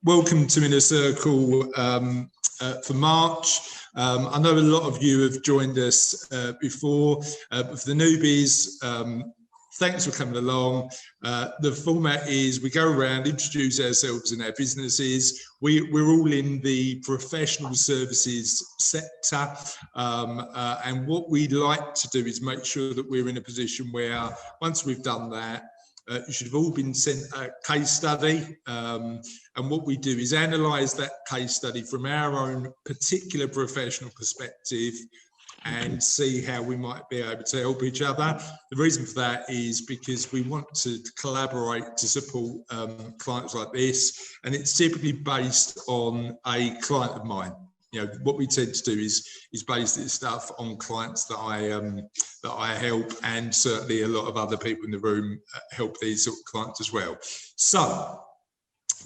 welcome to Inner Circle for March. I know a lot of you have joined us before. For the newbies, thanks for coming along. The format is we go around, introduce ourselves and our businesses. We're all in the professional services sector, and what we'd like to do is make sure that we're in a position where once we've done that, you should have all been sent a case study, and what we do is analyse that case study from our own particular professional perspective and see how we might be able to help each other. The reason for that is because we want to collaborate to support clients like this, and it's typically based on a client of mine. You know, what we tend to do is base this stuff on clients that I help, and certainly a lot of other people in the room help these sort of clients as well. So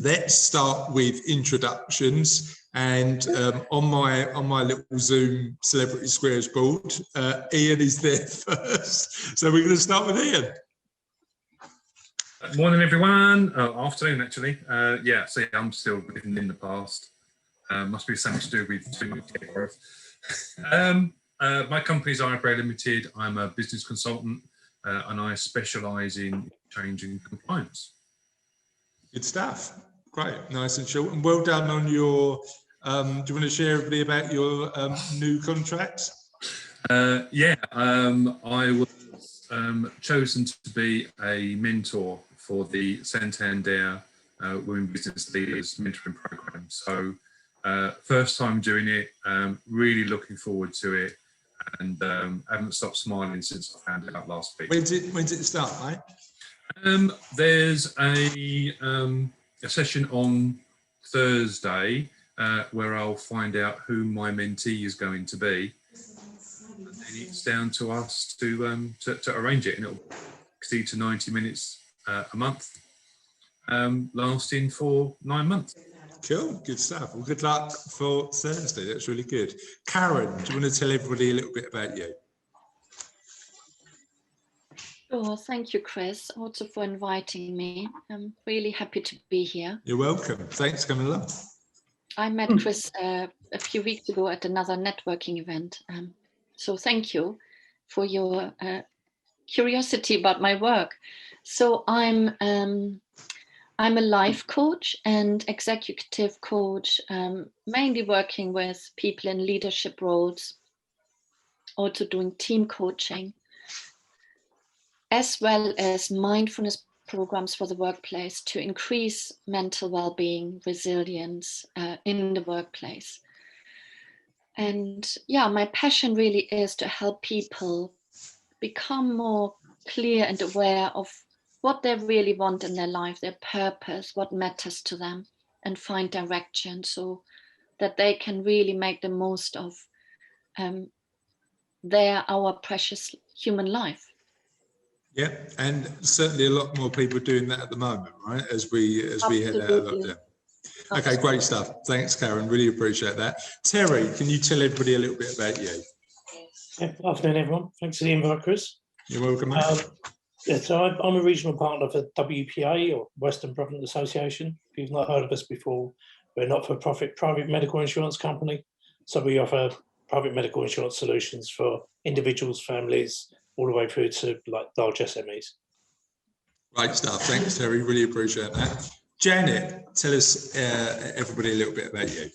let's start with introductions, and on my little Zoom Celebrity Squares board, Ian is there first. So we're going to start with Ian. Morning, everyone. Afternoon, actually. Yeah, so I'm still living in the past. Must be something to do with too much growth. My company is IBRA Limited. I'm a business consultant, and I specialise in change and compliance. Good stuff. Great, nice and short. And well done on your. Do you want to share everybody about your new contract? Yeah, I was chosen to be a mentor for the Santander Women Business Leaders Mentoring Programme. So. First time doing it, really looking forward to it, and haven't stopped smiling since I found it out last week. When's it start, mate? There's a session on Thursday where I'll find out who my mentee is going to be, and then it's down to us to arrange it, and it'll 60 to 90 minutes a month, lasting for 9 months. Cool, good stuff. Well, good luck for Thursday. That's really good. Karen, do you want to tell everybody a little bit about you? Sure, thank you, Chris, also for inviting me. I'm really happy to be here. You're welcome. Thanks for coming along. I met Chris a few weeks ago at another networking event. So thank you for your curiosity about my work. So I'm a life coach and executive coach, mainly working with people in leadership roles, also doing team coaching, as well as mindfulness programs for the workplace to increase mental well-being, resilience in the workplace. And yeah, my passion really is to help people become more clear and aware of what they really want in their life, their purpose, what matters to them, and find direction so that they can really make the most of our precious human life. Yeah, and certainly a lot more people doing that at the moment, right? As we head out of lockdown. Okay, great stuff. Thanks, Karen. Really appreciate that. Terry, can you tell everybody a little bit about you? Yeah, afternoon, everyone. Thanks for the invite, Chris. You're welcome, mate. Yeah, so I'm a regional partner for WPA, or Western Provident Association. If you've not heard of us before, we're a not-for-profit private medical insurance company. So we offer private medical insurance solutions for individuals, families, all the way through to like large SMEs. Great stuff. Thanks, Terry. Really appreciate that. Janet, tell us everybody a little bit about you.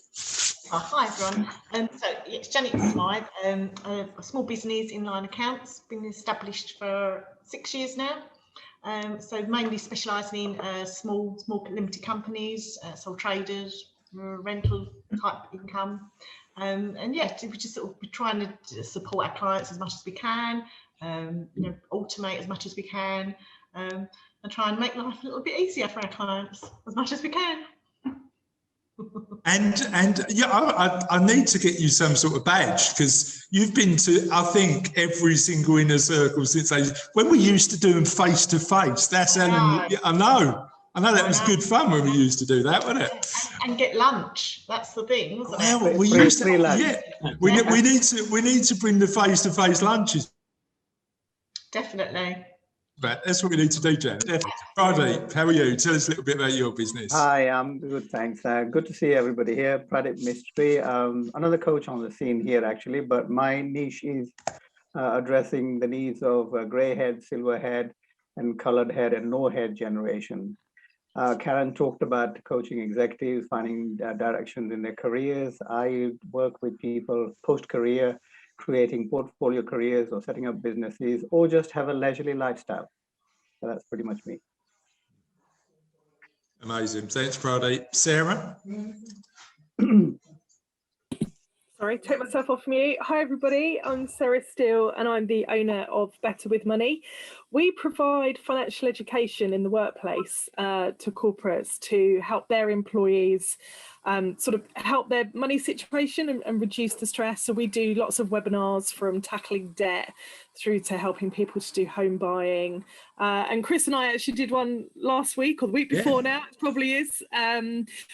Hi everyone. So it's Janet Smythe, a small business inline accounts, been established for 6 years now. So mainly specialising in small limited companies, sole traders, rental type income, and yeah, we're just sort of trying to support our clients as much as we can, automate as much as we can, and try and make life a little bit easier for our clients as much as we can. And yeah, I need to get you some sort of badge, because you've been to, I think, every single Inner Circle since when we used to do them face to face. That's Ellen. I know that was good fun when we used to do that, wasn't it? And get lunch. That's the thing, wasn't it? Well, we used to. Yeah, we need to bring the face to face lunches. Definitely. But that's what we need to do, Jen. Pradeep, how are you? Tell us a little bit about your business. Hi, I'm good, thanks. Good to see everybody here. Pradeep Mistry, another coach on the scene here actually, but my niche is addressing the needs of grey head, silver head, and colored head and no head generation. Karen talked about coaching executives, finding directions in their careers. I work with people post-career, creating portfolio careers or setting up businesses, or just have a leisurely lifestyle. So that's pretty much me. Amazing. Thanks, Pradeep. Sarah? Sorry, take myself off mute. Hi everybody, I'm Sarah Steele and I'm the owner of Better With Money. We provide financial education in the workplace to corporates to help their employees sort of help their money situation and reduce the stress. So we do lots of webinars from tackling debt through to helping people to do home buying. And Chris and I actually did one last week or the week before now, it probably is,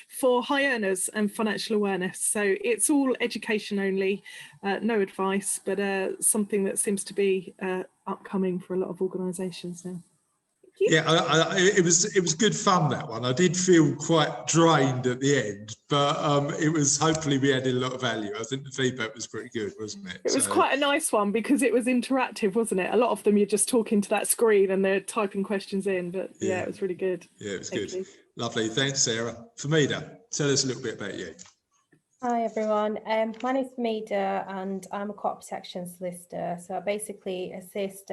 for high earners and financial awareness. So it's all education only, no advice, but something that seems to be upcoming for a lot of organisations now. Yeah, it was good fun, that one. I did feel quite drained at the end, but it was, hopefully we added a lot of value. I think the feedback was pretty good, wasn't it? It was quite a nice one because it was interactive, wasn't it? A lot of them you're just talking to that screen and they're typing questions in, but yeah, it was really good. Yeah, it was good. Lovely. Thanks, Sarah. Famida, tell us a little bit about you. Hi everyone, my name is Famida and I'm a corporate protection solicitor. So I basically assist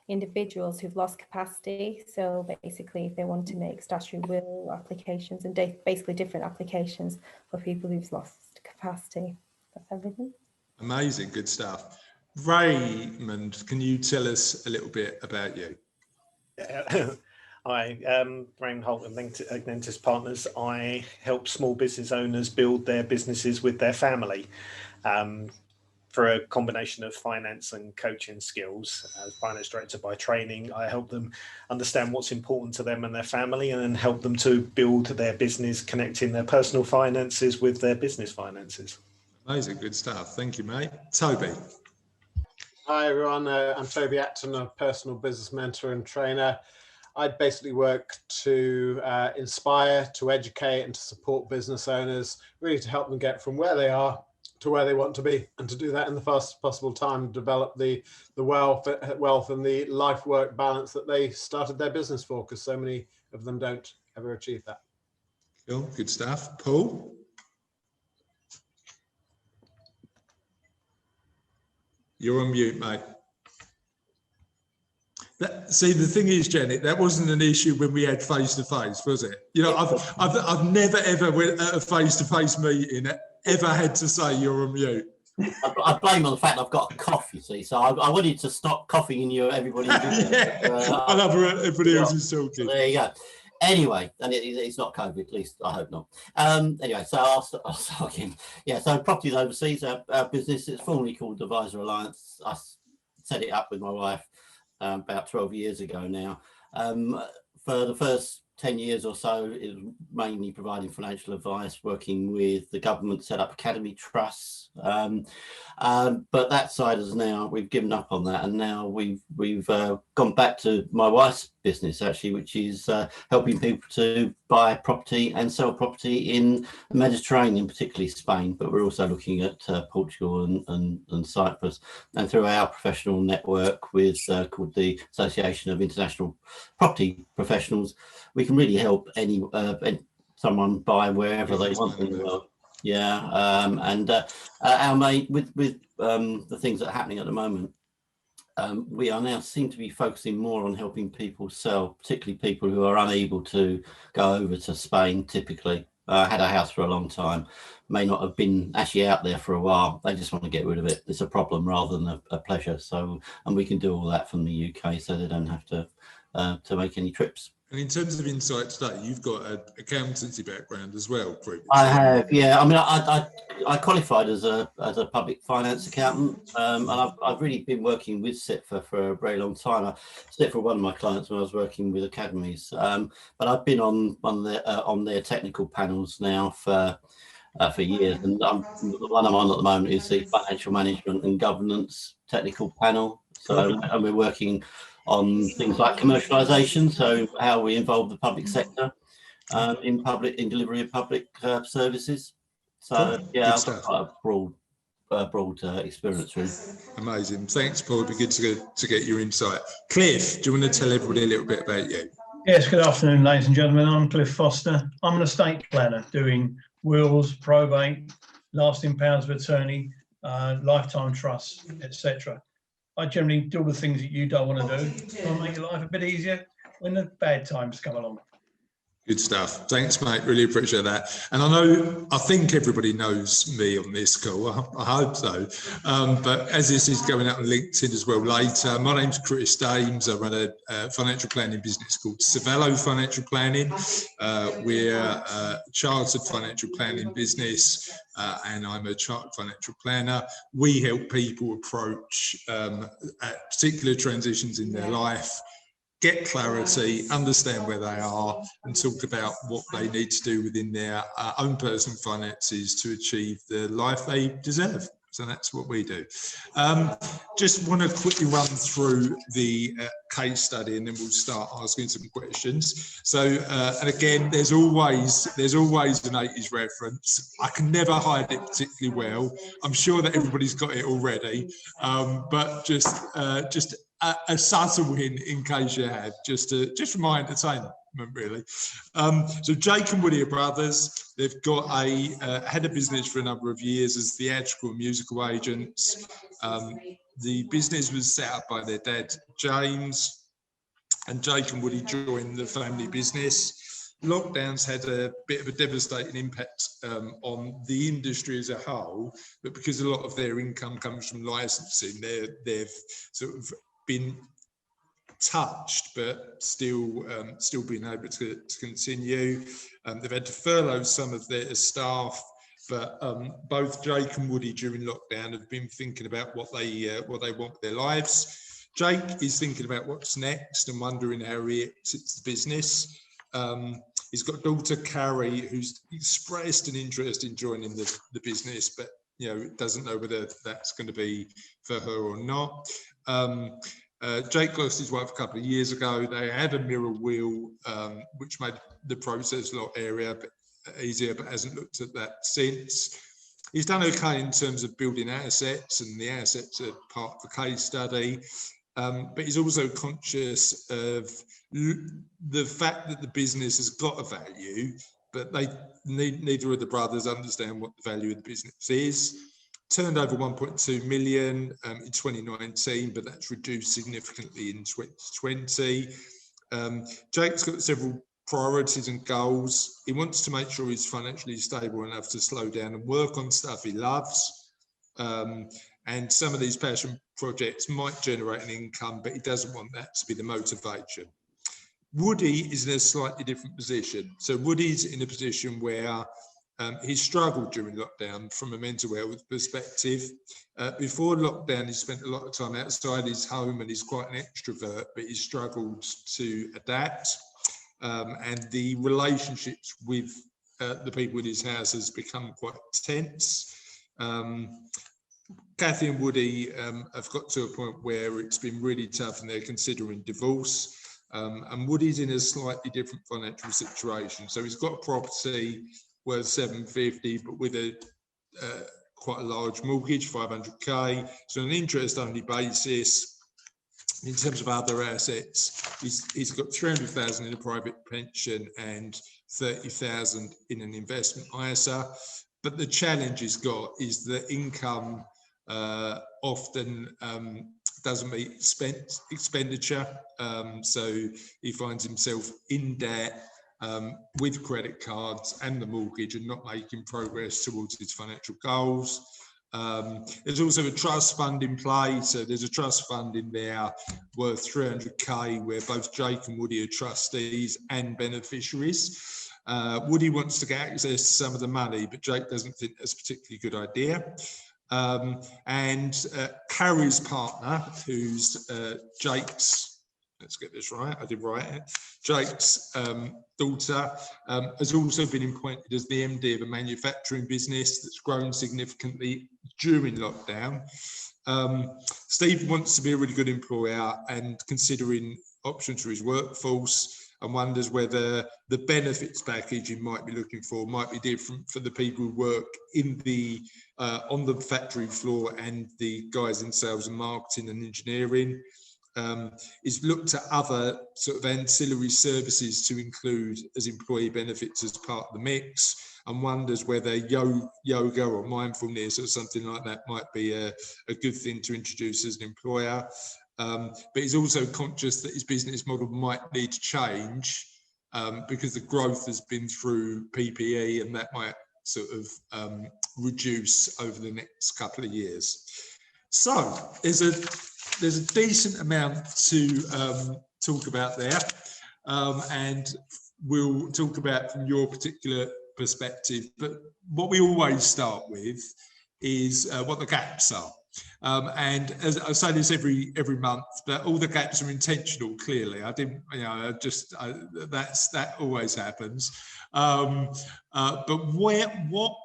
individuals who've lost capacity. So basically if they want to make statutory will applications and basically different applications for people who've lost capacity. That's everything. Amazing, good stuff. Raymond, can you tell us a little bit about you? Hi, Raymond Holt and Ignentis Partners. I help small business owners build their businesses with their family for a combination of finance and coaching skills. As finance director by training, I help them understand what's important to them and their family and then help them to build their business, connecting their personal finances with their business finances. Amazing, good stuff. Thank you, mate. Toby. Hi, everyone. I'm Toby Acton, a personal business mentor and trainer. I basically work to inspire, to educate and to support business owners, really to help them get from where they are to where they want to be, and to do that in the fastest possible time, develop the wealth and the life-work balance that they started their business for, because so many of them don't ever achieve that. Cool, good stuff. Paul? You're on mute, mate. See, the thing is, Janet, that wasn't an issue when we had face-to-face, was it? You know, I've never, ever went at a face-to-face meeting ever had to say you're on mute. I blame on the fact I've got a cough, you see, so I wanted to stop coughing in everybody. I love everybody else is talking. There you go. Anyway, and it's not COVID, at least I hope not. Anyway, so I'll start again. Yeah, so Properties Overseas, our business, it's formerly called Advisor Alliance. I set it up with my wife about 12 years ago now. For the first 10 years or so, it was mainly providing financial advice, working with the government, set up academy trusts. But that side is now, we've given up on that, and now we've gone back to my wife's business actually, which is helping people to buy property and sell property in the Mediterranean, particularly Spain, but we're also looking at Portugal and Cyprus, and through our professional network with called the Association of International Property Professionals, we can really help someone buy wherever they want in the world. Yeah, our mate with the things that are happening at the moment, we are now seem to be focusing more on helping people sell, particularly people who are unable to go over to Spain. Typically, had a house for a long time, may not have been actually out there for a while. They just want to get rid of it. It's a problem rather than a pleasure. So, and we can do all that from the UK, so they don't have to make any trips. And in terms of Insight Today, you've got an accountancy background as well, previously. I have, yeah. I mean, I qualified as a public finance accountant, and I've really been working with CITFA for a very long time. CITFA were one of my clients when I was working with academies, but I've been on their technical panels now for years, and the one I'm on at the moment is the financial management and governance technical panel. So, and we're working on things like commercialisation, so how we involve the public sector in delivery of public services. So Cool. yeah, Good I've got a broad experience really. Amazing. Thanks, Paul. It'd be good to get your insight. Cliff, do you want to tell everybody a little bit about you? Yes, good afternoon, ladies and gentlemen. I'm Cliff Foster. I'm an estate planner doing wills, probate, lasting powers of attorney, lifetime trusts, etc. I generally do all the things that you don't want to do. Try and make your life a bit easier when the bad times come along. Good stuff. Thanks, mate. Really appreciate that. And I think everybody knows me on this call. I hope so. But as this is going out on LinkedIn as well later, my name's Chris Dames. I run a financial planning business called Cervello Financial Planning. We're a chartered financial planning business, and I'm a chartered financial planner. We help people approach particular transitions in their life, get clarity, understand where they are, and talk about what they need to do within their own personal finances to achieve the life they deserve. So that's what we do. Just want to quickly run through the case study, and then we'll start asking some questions. So, and again, there's always an 80s reference. I can never hide it particularly well. I'm sure that everybody's got it already, but just a subtle hint in case you have, just for my entertainment, really. So Jake and Woody are brothers. They've got had a business for a number of years as theatrical and musical agents. The business was set up by their dad, James, and Jake and Woody joined the family business. Lockdowns had a bit of a devastating impact on the industry as a whole, but because a lot of their income comes from licensing, they've sort of been touched, but still being able to continue. They've had to furlough some of their staff, but both Jake and Woody during lockdown have been thinking about what they want with their lives. Jake is thinking about what's next and wondering how he exits the business. He's got a daughter, Carrie, who's expressed an interest in joining the business, but doesn't know whether that's going to be for her or not. Jake lost his wife a couple of years ago. They had a mirror will, which made the process a lot easier, but hasn't looked at that since. He's done okay in terms of building assets, and the assets are part of the case study. But he's also conscious of the fact that the business has got a value, but neither of the brothers understand what the value of the business is. Turned over 1.2 million in 2019, but that's reduced significantly in 2020. Jake's got several priorities and goals. He wants to make sure he's financially stable enough to slow down and work on stuff he loves. And some of these passion projects might generate an income, but he doesn't want that to be the motivation. Woody is in a slightly different position. So Woody's in a position where he struggled during lockdown from a mental health perspective. Before lockdown, he spent a lot of time outside his home, and he's quite an extrovert, but he struggled to adapt. And the relationships with the people in his house has become quite tense. Kathy and Woody have got to a point where it's been really tough and they're considering divorce. And Woody's in a slightly different financial situation. So he's got a property worth 750, but with a quite a large mortgage, 500k. So on an interest-only basis. In terms of other assets, he's got 300,000 in a private pension and 30,000 in an investment ISA. But the challenge he's got is that income often doesn't meet expenditure. So he finds himself in debt with credit cards and the mortgage and not making progress towards his financial goals. There's also a trust fund in play. So there's a trust fund in there worth 300k where both Jake and Woody are trustees and beneficiaries. Woody wants to get access to some of the money, but Jake doesn't think that's a particularly good idea. And Carrie's partner, who's Jake's, let's get this right, I did write it, Jake's daughter, has also been appointed as the MD of a manufacturing business that's grown significantly during lockdown. Steve wants to be a really good employer and considering options for his workforce, and wonders whether the benefits package you might be looking for might be different for the people who work in the on the factory floor and the guys in sales and marketing and engineering. Is looked at other sort of ancillary services to include as employee benefits as part of the mix, and wonders whether yoga or mindfulness or something like that might be a good thing to introduce as an employer. But he's also conscious that his business model might need to change because the growth has been through PPE, and that might sort of reduce over the next couple of years. So there's a decent amount to talk about there, and we'll talk about from your particular perspective. But what we always start with is what the gaps are. And as I say this every month, but all the gaps are intentional. Clearly, I didn't, that always happens. But what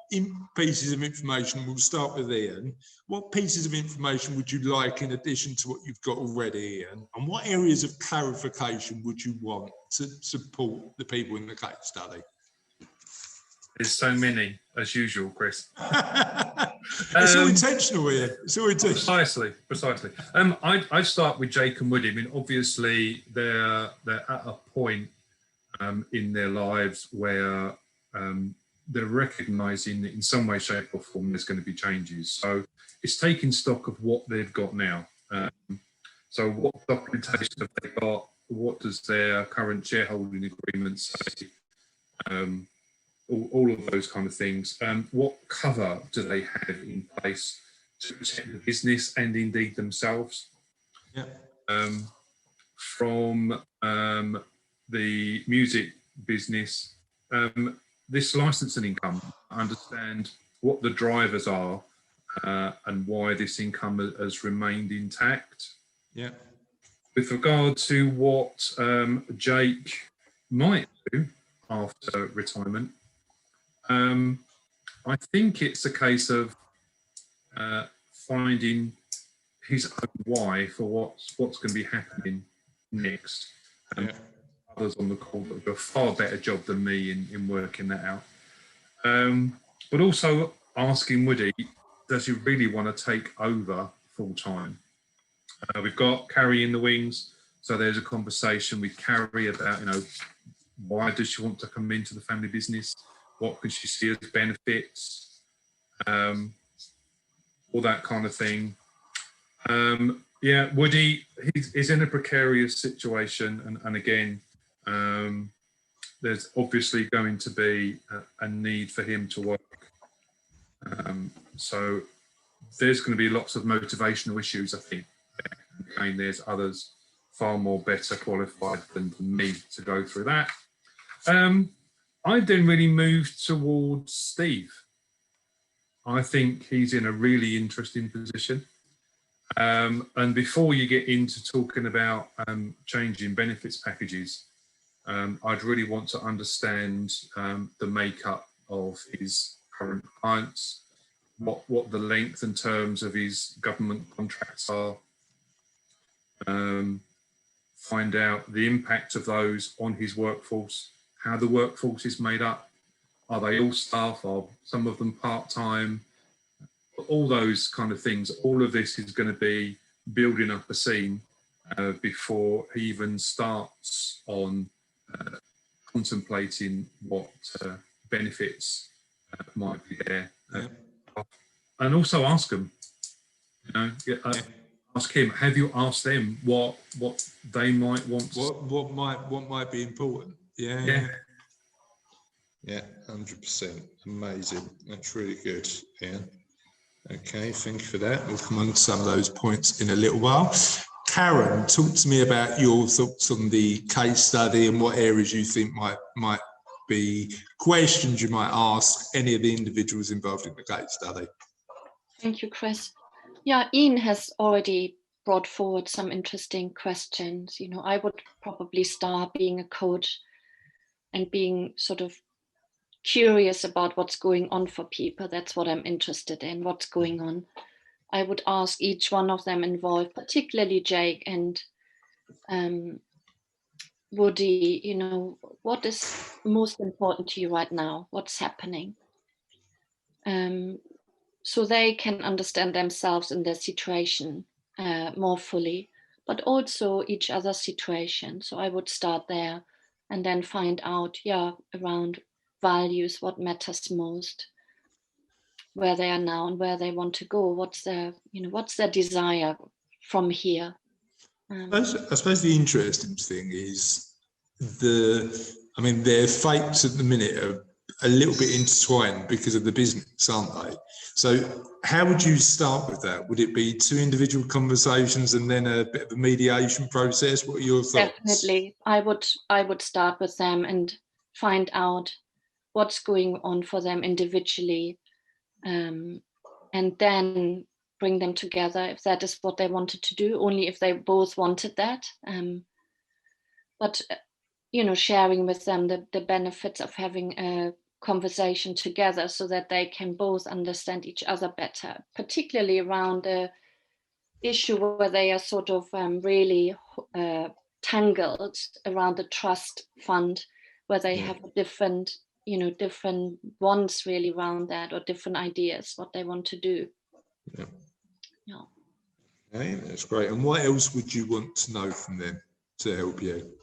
pieces of information? We'll start with Ian. What pieces of information would you like in addition to what you've got already, Ian? And what areas of clarification would you want to support the people in the case study? There's so many, as usual, Chris. It's all intentional, Ian. It's all intentional. Precisely. I'd start with Jake and Woody. I mean, obviously, they're at a point in their lives where they're recognising that in some way, shape or form, there's going to be changes. So it's taking stock of what they've got now. So what documentation have they got? What does their current shareholding agreement say? All of those kind of things. What cover do they have in place to protect the business and indeed themselves? Yeah. From the music business, this licensing income, understand what the drivers are and why this income has remained intact. Yeah. With regard to what Jake might do after retirement, I think it's a case of finding his own why for what's going to be happening next. Others on the call that do a far better job than me in working that out. But also asking Woody, does he really want to take over full time? We've got Carrie in the wings, so there's a conversation with Carrie about, why does she want to come into the family business? What can she see as benefits? All that kind of thing. Yeah, Woody, he's in a precarious situation, and again, there's obviously going to be a need for him to work. So there's going to be lots of motivational issues, I think. Again, there's others far more better qualified than me to go through that. I then really moved towards Steve. I think he's in a really interesting position. And before you get into talking about changing benefits packages, I'd really want to understand the makeup of his current clients, what the length and terms of his government contracts are, find out the impact of those on his workforce, how the workforce is made up. Are they all staff? Are some of them part-time? All those kind of things. All of this is going to be building up a scene before he even starts on contemplating what benefits might be there. And also ask them, ask him, have you asked them what they might want? What might be important? Yeah, 100%. Amazing. That's really good. Yeah. Okay, thank you for that. We'll come on to some of those points in a little while. Karen, talk to me about your thoughts on the case study and what areas you think might be questions you might ask any of the individuals involved in the case study. Thank you, Chris. Yeah, Ian has already brought forward some interesting questions. I would probably start being a coach and being sort of curious about what's going on for people. That's what I'm interested in, what's going on. I would ask each one of them involved, particularly Jake and Woody, you know, what is most important to you right now? What's happening? So they can understand themselves in their situation more fully, but also each other's situation. So I would start there and then find out, around values, what matters most, where they are now and where they want to go. What's their desire from here? I suppose the interesting thing is their fates at the minute are a little bit intertwined because of the business, aren't they? So how would you start with that? Would it be 2 individual conversations and then a bit of a mediation process? What are your thoughts? Definitely. I would start with them and find out what's going on for them individually, and then bring them together if that is what they wanted to do, only if they both wanted that. But sharing with them the benefits of having a conversation together so that they can both understand each other better, particularly around the issue where they are sort of really tangled around the trust fund, where they have different wants really around that, or different ideas what they want to do. Yeah. Okay, that's great. And what else would you want to know from them to help you?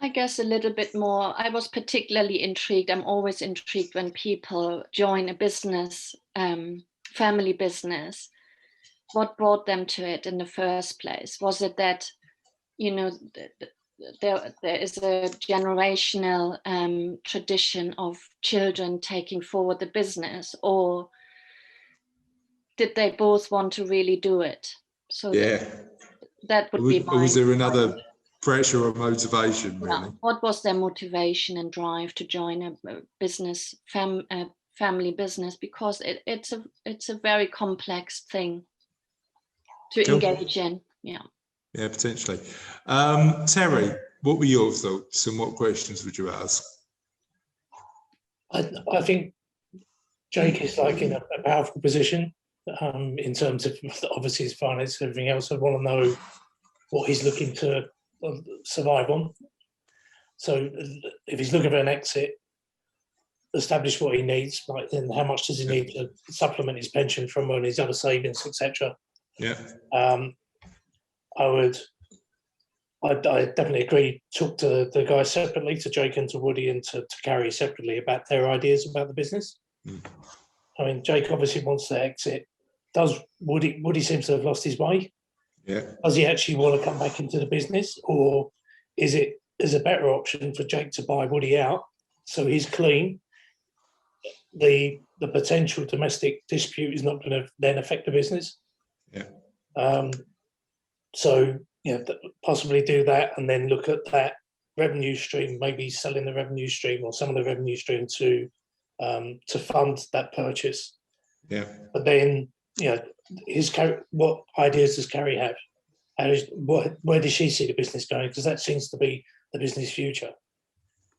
I guess a little bit more. I was particularly intrigued. I'm always intrigued when people join a business, family business. What brought them to it in the first place? Was it that, there is a generational tradition of children taking forward the business, or did they both want to really do it? So that would be my. Or was there another pressure or motivation, really? What was their motivation and drive to join a business, family business? Because it's a very complex thing to engage in. Yeah, potentially. Terry, what were your thoughts and what questions would you ask? I think Jake is like in a powerful position in terms of obviously his finance and everything else. I want to know what he's looking to survive on. So if he's looking for an exit, establish what he needs, like, and how much does he need to supplement his pension from and his other savings, etc. I definitely agree. Talk to the guys separately, to Jake and to Woody and to Carrie separately about their ideas about the business. I mean, Jake obviously wants to exit. Does Woody seems to have lost his way? Does he actually want to come back into the business, or is a better option for Jake to buy Woody out so he's clean? The potential domestic dispute is not going to then affect the business. So possibly do that and then look at that revenue stream, maybe selling the revenue stream or some of the revenue stream to fund that purchase. But then what ideas does Carrie have? Where does she see the business going? Because that seems to be the business future.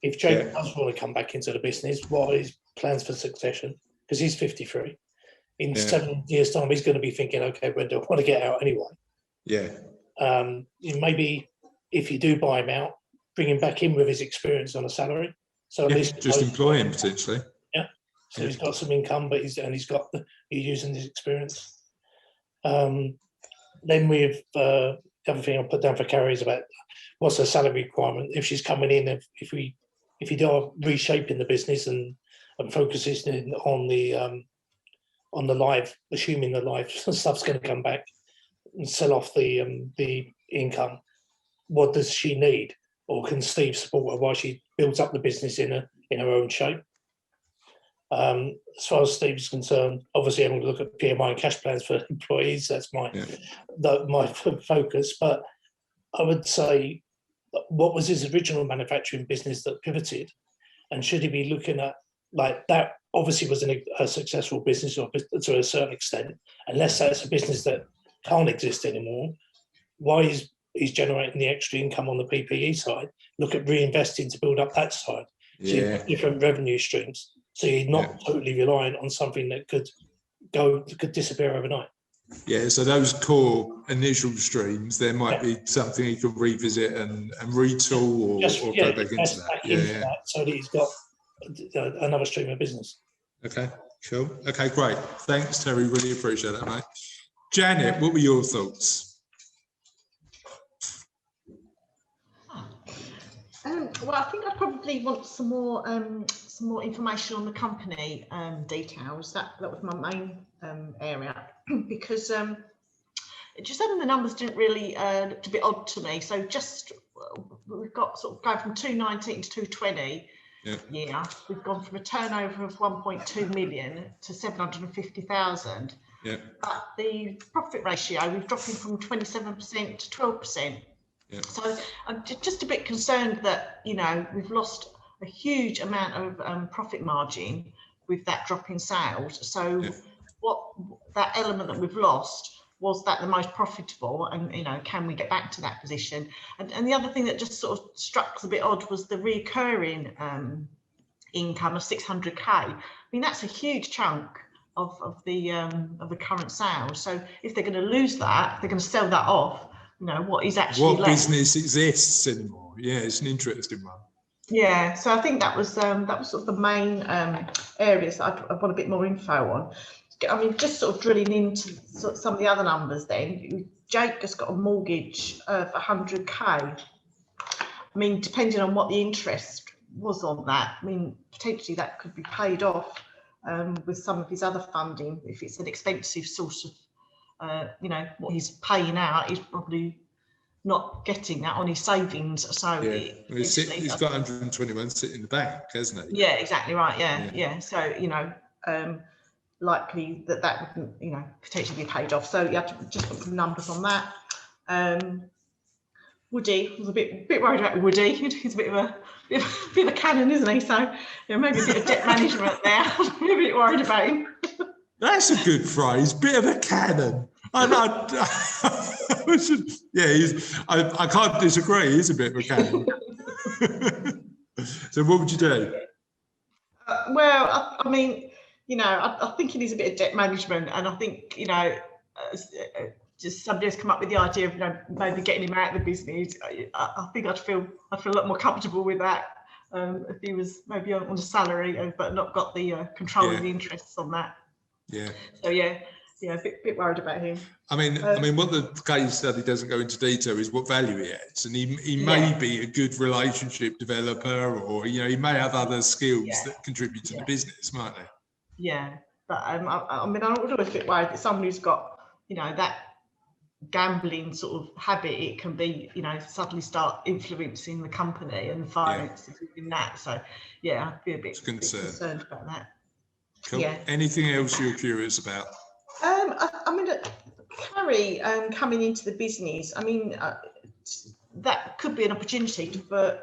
If Jake does want to come back into the business, what are his plans for succession? Because he's 53. In 7 years' time, he's going to be thinking, okay, when do I want to get out anyway? Maybe if you do buy him out, bring him back in with his experience on a salary. So at least just employ him potentially. So he's got some income, but he's using his experience. Then we've the other thing I'll put down for Carrie is about what's her salary requirement if she's coming in. If you do reshaping the business and focuses on the live, assuming the live stuff's going to come back and sell off the income, what does she need, or can Steve support her while she builds up the business in her own shape? As far as Steve's concerned, obviously I'm going to look at PMI and cash plans for employees. That's my focus. But I would say, what was his original manufacturing business that pivoted, and should he be looking at like that? Obviously, was a successful business or to a certain extent. Unless that's a business that can't exist anymore, why is he's generating the extra income on the PPE side? Look at reinvesting to build up that side. So you've got different revenue streams. So you're not totally reliant on something that could could disappear overnight. Yeah, so those core initial streams, there might be something he can revisit and retool or go back into that. That so that he's got another stream of business. Okay, cool. Okay, great. Thanks, Terry. Really appreciate that, mate. Janet, what were your thoughts? Well, I think I probably want some more information on the company details. That was my main area because just having the numbers didn't really looked a bit odd to me. So just we've got sort of going from 219 to 220. Yeah, we've gone from a turnover of 1.2 million to 750,000. Yeah. But the profit ratio, we've dropping from 27% to 12%. Yeah. So I'm just a bit concerned that, you know, we've lost a huge amount of profit margin with that drop in sales. So what that element that we've lost, was that the most profitable, and you know, can we get back to that position? And the other thing that just sort of struck us a bit odd was the recurring income of 600k. I mean, that's a huge chunk of the current sales. So if they're going to lose that, they're going to sell that off. You know, what is actually what left. Business exists anymore? Yeah, it's an interesting one. Yeah, so I think that was sort of the main areas that I want a bit more info on. I mean, just sort of drilling into some of the other numbers then. Jake has got a mortgage of 100k. I mean, depending on what the interest was on that, I mean, potentially that could be paid off with some of his other funding. If it's an expensive source of, you know, what he's paying out, he's probably not getting that on his savings. So yeah, he's got 121 sitting in the bank, hasn't he? Yeah, exactly right. Yeah. So, you know, likely that would, you know, potentially be paid off. So you have to just put some numbers on that. Woody, I was a bit worried about Woody. He's a bit of a cannon, isn't he? So, you know, maybe a bit of debt management there. I'm a bit worried about him. That's a good phrase. Bit of a cannon. I can't disagree. He's a bit of a cannon. So what would you do? Well, I mean, you know, I think he needs a bit of debt management, and I think, you know, just somebody has come up with the idea of, you know, maybe getting him out of the business. I think I'd feel a lot more comfortable with that if he was maybe on a salary, but not got the control of the interests on that. Yeah. So yeah, a bit worried about him. I mean, what the case study doesn't go into detail is what value he adds, and he may be a good relationship developer, or you know, he may have other skills that contribute to the business, might they? Yeah, but I mean, I'm always a bit worried that someone who's got, you know, that gambling sort of habit, it can be, you know, suddenly start influencing the company and the finances within that. So yeah, I'd be a bit concerned about that. Cool. Yeah. Anything else you're curious about? I mean, Carrie coming into the business, I mean, that could be an opportunity for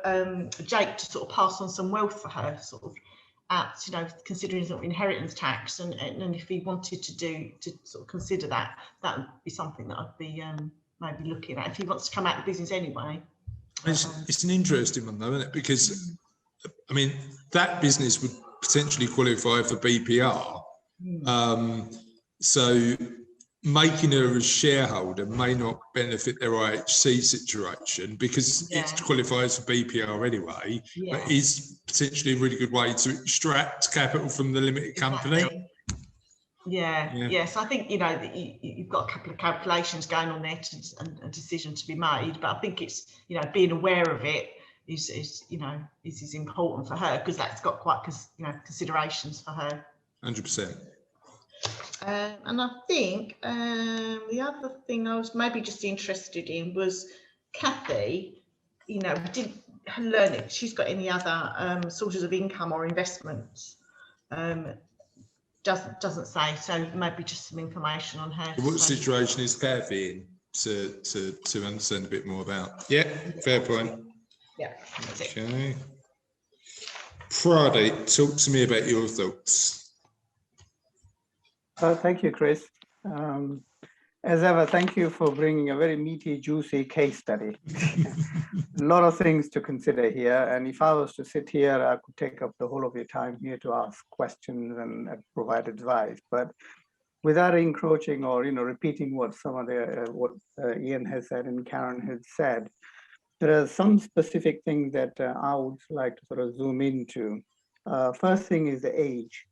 Jake to sort of pass on some wealth for her, sort of, you know, considering sort of inheritance tax, and if he wanted to sort of consider that would be something that I'd be maybe looking at if he wants to come out of the business anyway. It's an interesting one though, isn't it? Because I mean, that business would potentially qualify for BPR. So making her a shareholder may not benefit their IHC situation because it qualifies for BPR anyway, but is potentially a really good way to extract capital from the limited company. Yes, I think, you know, you've got a couple of calculations going on there and a decision to be made, but I think it's, you know, being aware of it is you know, is important for her, because that's got quite, you know, considerations for her. 100%. And I think the other thing I was maybe just interested in was Kathy, you know, we didn't learn if she's got any other sources of income or investments. Doesn't say, so maybe just some information on her. What situation is Kathy in to understand a bit more about? Yeah, fair point. Yeah, that's it. Okay. Friday, talk to me about your thoughts. Thank you, Chris. As ever, thank you for bringing a very meaty, juicy case study. A lot of things to consider here. And if I was to sit here, I could take up the whole of your time here to ask questions and provide advice. But without encroaching or repeating what some of Ian has said and Karen has said, there are some specific things that I would like to sort of zoom into. First thing is the age.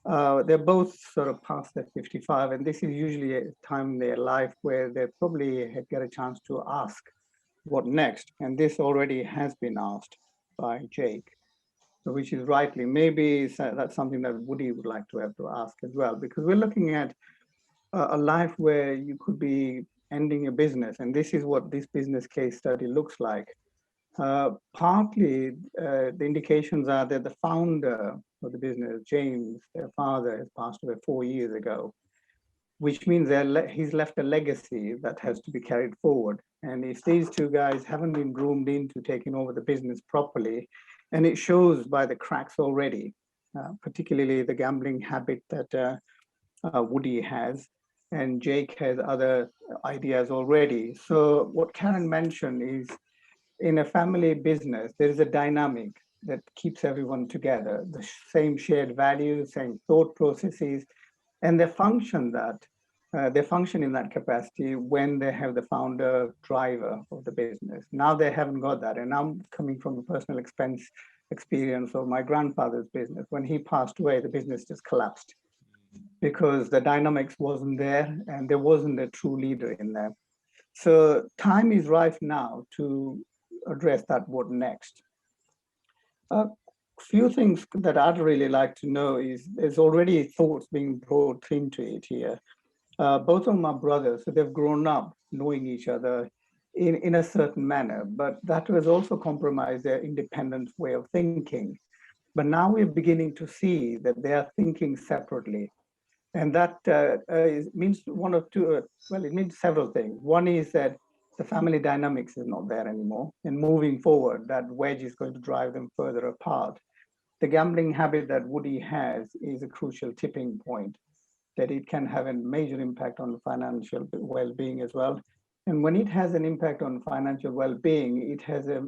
They're both sort of past their 55, and this is usually a time in their life where they probably get a chance to ask what next. And this already has been asked by Jake, so which is rightly, maybe that's something that Woody would like to have to ask as well, because we're looking at a life where you could be ending a business, and this is what this business case study looks like. Partly, the indications are that the founder of the business, James, their father, has passed away 4 years ago, which means he's left a legacy that has to be carried forward. And if these two guys haven't been groomed into taking over the business properly, and it shows by the cracks already, particularly the gambling habit that Woody has, and Jake has other ideas already. So what Karen mentioned is, in a family business, there is a dynamic that keeps everyone together, the same shared values, same thought processes, and they function in that capacity when they have the founder driver of the business. Now they haven't got that. And I'm coming from a personal experience of my grandfather's business. When he passed away, the business just collapsed because the dynamics wasn't there and there wasn't a true leader in there. So time is ripe now to address that what next. A few things that I'd really like to know is there's already thoughts being brought into it here. Both of my brothers, so they've grown up knowing each other in a certain manner, but that was also compromised their independent way of thinking. But now we're beginning to see that they are thinking separately. And that means one of two, well, it means several things. One is that the family dynamics is not there anymore. And moving forward, that wedge is going to drive them further apart. The gambling habit that Woody has is a crucial tipping point, that it can have a major impact on financial well-being as well. And when it has an impact on financial well-being, it has a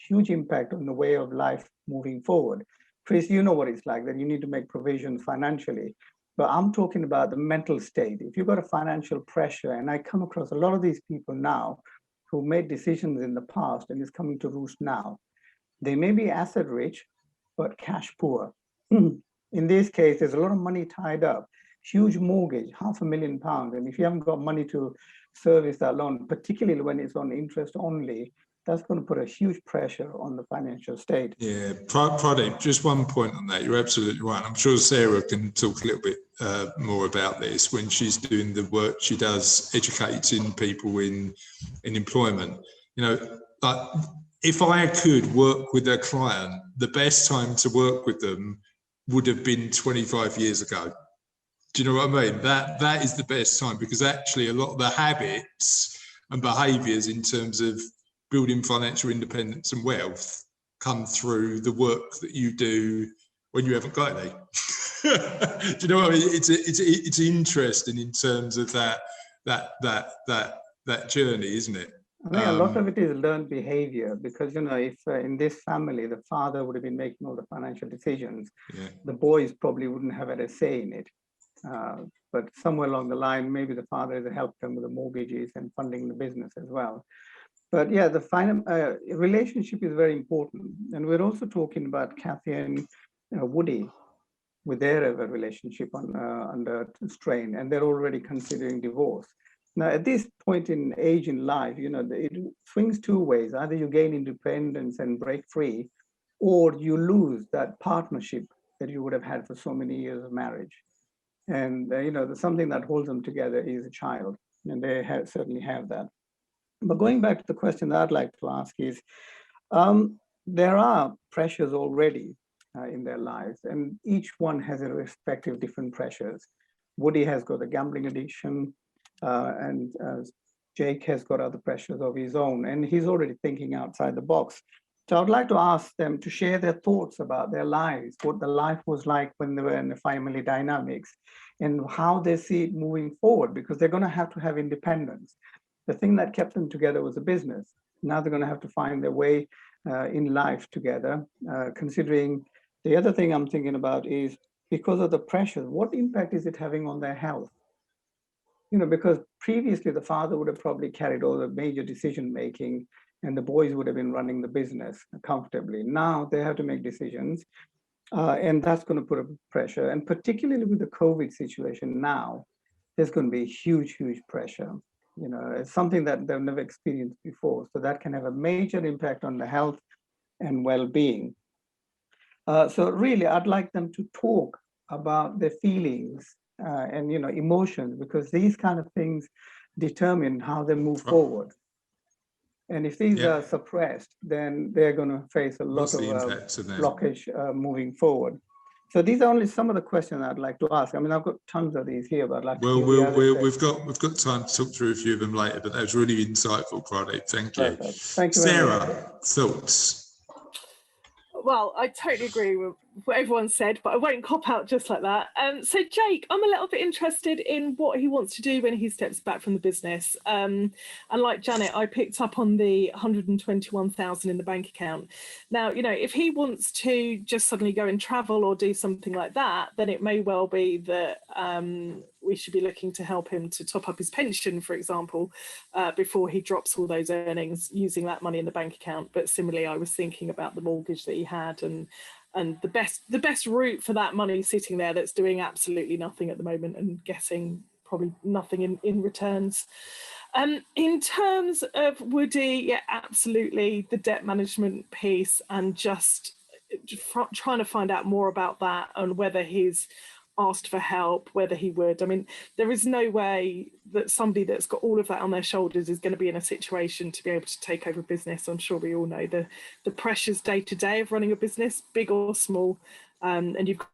huge impact on the way of life moving forward. Chris, you know what it's like, that you need to make provisions financially. But I'm talking about the mental state. If you've got a financial pressure, and I come across a lot of these people now who made decisions in the past and is coming to roost now. They may be asset rich, but cash poor. In this case, there's a lot of money tied up, huge mortgage, £500,000. And if you haven't got money to service that loan, particularly when it's on interest only, that's going to put a huge pressure on the financial state. Yeah, Pradeep, just one point on that. You're absolutely right. I'm sure Sarah can talk a little bit more about this when she's doing the work she does, educating people in employment. You know, like if I could work with a client, the best time to work with them would have been 25 years ago. Do you know what I mean? That is the best time, because actually a lot of the habits and behaviours in terms of building financial independence and wealth come through the work that you do when you haven't got any. Do you know what I mean? It's interesting in terms of that journey, isn't it? I think a lot of it is learned behavior, because, you know, if in this family, the father would have been making all the financial decisions, the boys probably wouldn't have had a say in it. But somewhere along the line, maybe the father has helped them with the mortgages and funding the business as well. But yeah, the final relationship is very important. And we're also talking about Kathy and Woody with their relationship under strain, and they're already considering divorce. Now, at this point in age in life, you know, it swings two ways. Either you gain independence and break free, or you lose that partnership that you would have had for so many years of marriage. And, you know, something that holds them together is a child, and they certainly have that. But going back to the question that I'd like to ask is, there are pressures already in their lives, and each one has a respective different pressures. Woody has got a gambling addiction, and Jake has got other pressures of his own, and he's already thinking outside the box. So I'd like to ask them to share their thoughts about their lives, what the life was like when they were in the family dynamics, and how they see it moving forward, because they're going to have independence. The thing that kept them together was a business. Now they're going to have to find their way in life together, considering the other thing I'm thinking about is, because of the pressure, what impact is it having on their health? because previously the father would have probably carried all the major decision making and the boys would have been running the business comfortably. Now they have to make decisions, and that's going to put a pressure. And particularly with the COVID situation now, there's going to be huge, huge pressure. It's something that they've never experienced before. So that can have a major impact on the health and well-being. So really, I'd like them to talk about their feelings and emotions, because these kind of things determine how they move forward. And if these are suppressed, then they're going to face a lot of blockage moving forward. So these are only some of the questions I'd like to ask. I mean, I've got tons of these here, but I'd like we've got time to talk through a few of them later. But that was really insightful, Pradeep. Thank you. Perfect. Thank you, Sarah. Thoughts? Well, I totally agree with what everyone said, but I won't cop out just like that. So Jake, I'm a little bit interested in what he wants to do when he steps back from the business. And like Janet, I picked up on the 121,000 in the bank account. Now, if he wants to just suddenly go and travel or do something like that, then it may well be that we should be looking to help him to top up his pension, for example, before he drops all those earnings using that money in the bank account. But similarly, I was thinking about the mortgage that he had and the best route for that money sitting there that's doing absolutely nothing at the moment and getting probably nothing in returns. In terms of Woody, yeah, absolutely, the debt management piece and just trying to find out more about that and whether he's asked for help, whether he would. I mean, there is no way that somebody that's got all of that on their shoulders is going to be in a situation to be able to take over business. I'm sure we all know the pressures day to day of running a business, big or small, and you've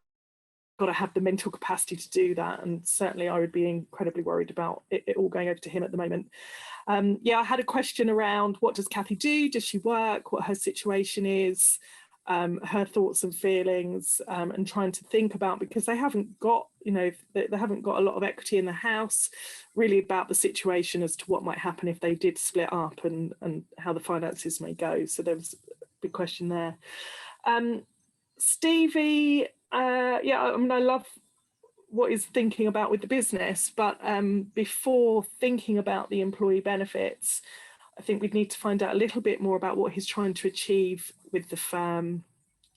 got to have the mental capacity to do that. And certainly I would be incredibly worried about it all going over to him at the moment. Yeah, I had a question around what does Kathy do? Does she work? What her situation is? Her thoughts and feelings, and trying to think about, because they haven't got, they haven't got a lot of equity in the house, really about the situation as to what might happen if they did split up and how the finances may go. So there was a big question there. Stevie, yeah, I mean, I love what he's thinking about with the business, but before thinking about the employee benefits, I think we'd need to find out a little bit more about what he's trying to achieve with the firm.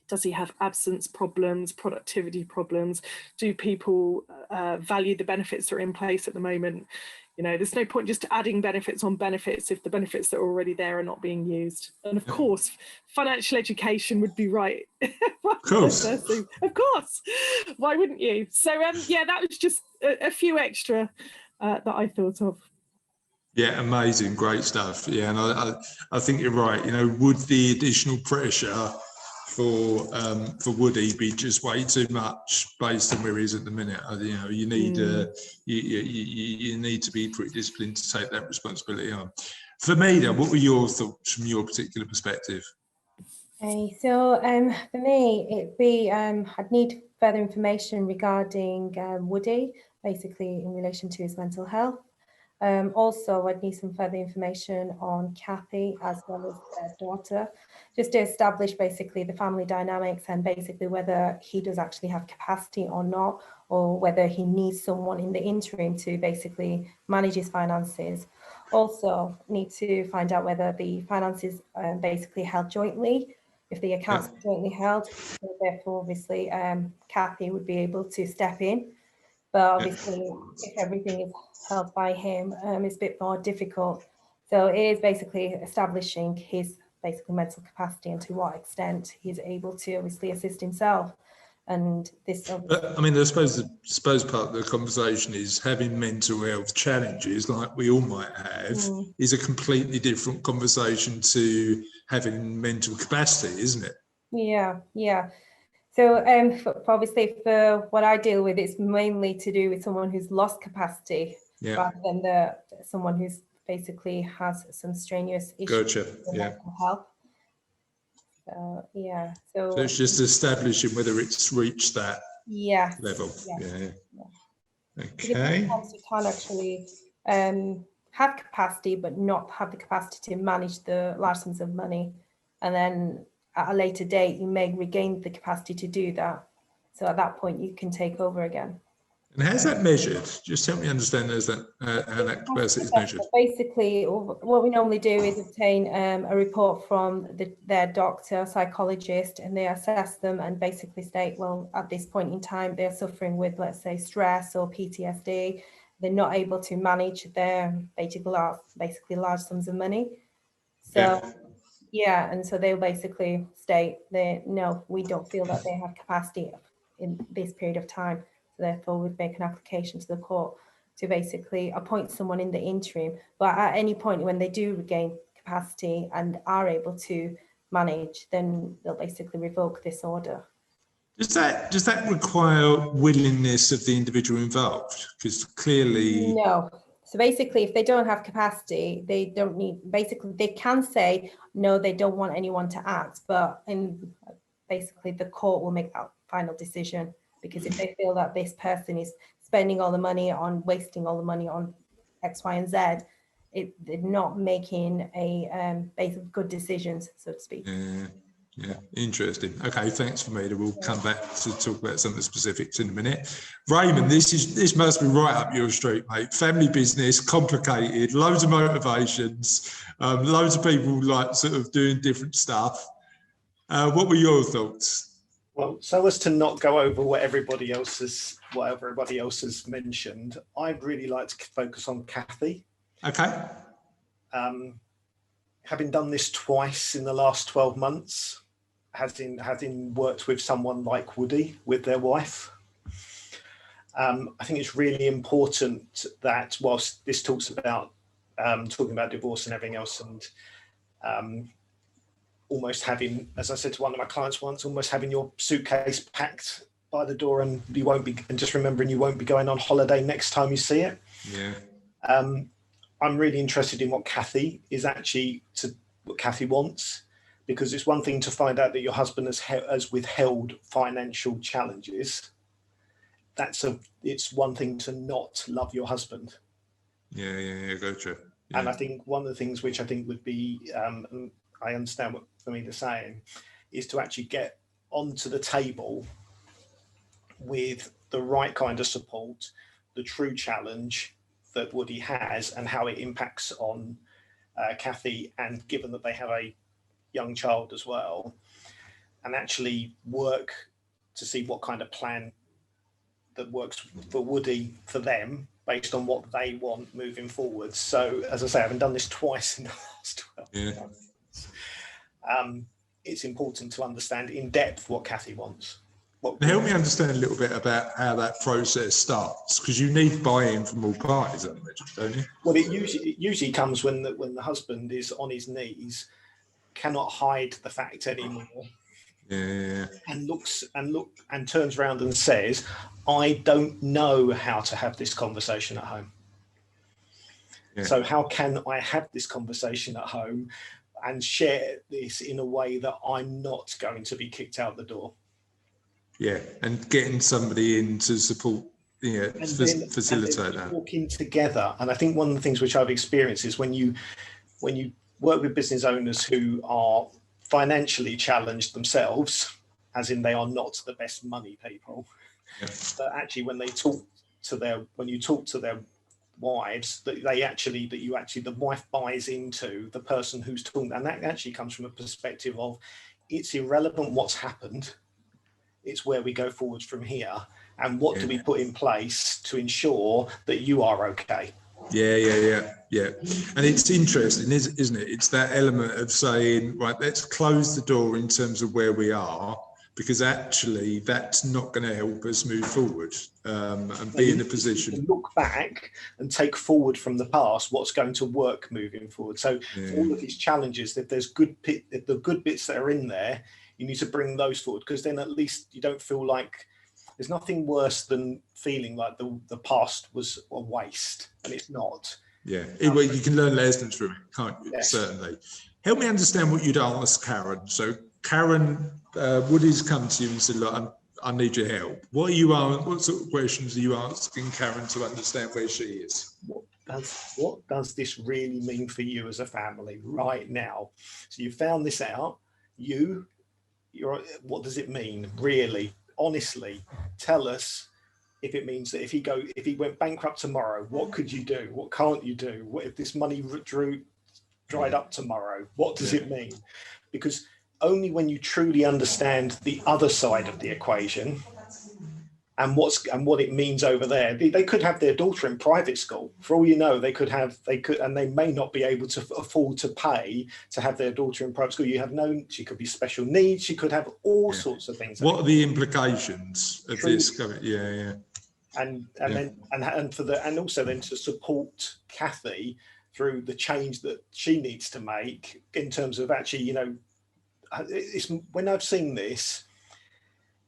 Does he have absence problems, productivity problems? Do people value the benefits that are in place at the moment? There's no point just adding benefits on benefits if the benefits that are already there are not being used. And of course, financial education would be right. Of course. Of course. Why wouldn't you? So yeah, that was just a few extra that I thought of. Yeah, amazing, great stuff. Yeah, and I think you're right. Would the additional pressure for Woody be just way too much based on where he is at the minute? You need you need to be pretty disciplined to take that responsibility on. For me, then, what were your thoughts from your particular perspective? Okay, so for me, it'd be I'd need further information regarding Woody, basically in relation to his mental health. Also, I'd need some further information on Kathy as well as their daughter, just to establish basically the family dynamics and basically whether he does actually have capacity or not, or whether he needs someone in the interim to basically manage his finances. Also, need to find out whether the finances are basically held jointly. If the accounts are jointly held, so therefore obviously Kathy would be able to step in. But obviously, if everything is held by him, it's a bit more difficult. So it is basically establishing his basically mental capacity and to what extent he's able to obviously assist himself. And this, I mean, I suppose part of the conversation is having mental health challenges, like we all might have, is a completely different conversation to having mental capacity, isn't it? Yeah, yeah. So obviously for what I deal with, it's mainly to do with someone who's lost capacity rather than someone who's basically has some strenuous issues with mental health. Yeah. So it's just establishing whether it's reached that level. Yeah. Okay. Sometimes you can't actually have capacity, but not have the capacity to manage the large sums of money, and then at a later date, you may regain the capacity to do that. So at that point, you can take over again. And how's that measured? Just help me understand how that capacity is measured. Basically, what we normally do is obtain a report from their doctor, psychologist, and they assess them and basically state, well, at this point in time, they're suffering with, let's say, stress or PTSD. They're not able to manage their basically large sums of money. So, yeah, and so they'll basically state that, no, we don't feel that they have capacity in this period of time. Therefore, we'd make an application to the court to basically appoint someone in the interim. But at any point when they do regain capacity and are able to manage, then they'll basically revoke this order. Does that require willingness of the individual involved? Because clearly... No. So basically, if they don't have capacity, they don't need, basically, they can say, no, they don't want anyone to act, but basically the court will make that final decision. Because if they feel that this person is spending all the money on, wasting all the money on X, Y, and Z, they're not making a basic good decisions, so to speak. Yeah, interesting. Okay, thanks for me. We'll come back to talk about some of the specifics in a minute. Raymond, this must be right up your street, mate. Family business, complicated, loads of motivations, loads of people like sort of doing different stuff. What were your thoughts? Well, so as to not go over what everybody else has mentioned, I'd really like to focus on Kathy. Okay. Having done this twice in the last 12 months, having worked with someone like Woody with their wife, I think it's really important that whilst this talks about talking about divorce and everything else, and almost having, as I said to one of my clients once, almost having your suitcase packed by the door and you won't be, and just remembering you won't be going on holiday next time you see it. Yeah. I'm really interested in what Kathy wants, because it's one thing to find out that your husband has withheld financial challenges. It's one thing to not love your husband. Yeah, gotcha. Yeah. And I think one of the things which I think would be, I understand what Famita's saying, is to actually get onto the table with the right kind of support, the true challenge that Woody has and how it impacts on Kathy, and given that they have a young child as well, and actually work to see what kind of plan that works for Woody, for them, based on what they want moving forward. So, as I say, I haven't done this twice in the last 12 months. It's important to understand in depth what Kathy wants. Help me understand a little bit about how that process starts, because you need buy-in from all parties, don't you? Well, it usually comes when the husband is on his knees, cannot hide the fact anymore. Yeah. And turns around and says, I don't know how to have this conversation at home. Yeah. So how can I have this conversation at home and share this in a way that I'm not going to be kicked out the door? Yeah, and getting somebody in to support, facilitate that. Walking together. And I think one of the things which I've experienced is when you work with business owners who are financially challenged themselves, as in they are not the best money people, but actually when you talk to their wives, the wife buys into the person who's talking, and that actually comes from a perspective of it's irrelevant what's happened. It's where we go forward from here, and what do we put in place to ensure that you are okay. Yeah. And it's interesting, isn't it? It's that element of saying, right, let's close the door in terms of where we are, because actually that's not going to help us move forward and be in a position to look back and take forward from the past what's going to work moving forward. So for all of these challenges, if the good bits that are in there, you need to bring those forward, because then at least you don't feel like there's nothing worse than feeling like the past was a waste, and it's not. Yeah, well, you can learn lessons from it, can't you? Yes. Certainly. Help me understand what you'd ask Karen. So Karen, Woody's come to you and said, look, I need your help. What sort of questions are you asking Karen to understand where she is? What does this really mean for you as a family right now? So you found this out. What does it mean, really? Honestly, tell us if it means that if he went bankrupt tomorrow, what could you do? What can't you do? What if this money dried up tomorrow? What does it mean? Because only when you truly understand the other side of the equation and what it means over there, they could have their daughter in private school. For all you know, and they may not be able to afford to pay to have their daughter in private school. She could be special needs. She could have all sorts of things. What are the implications of this? And also then to support Kathy through the change that she needs to make in terms of actually, when I've seen this,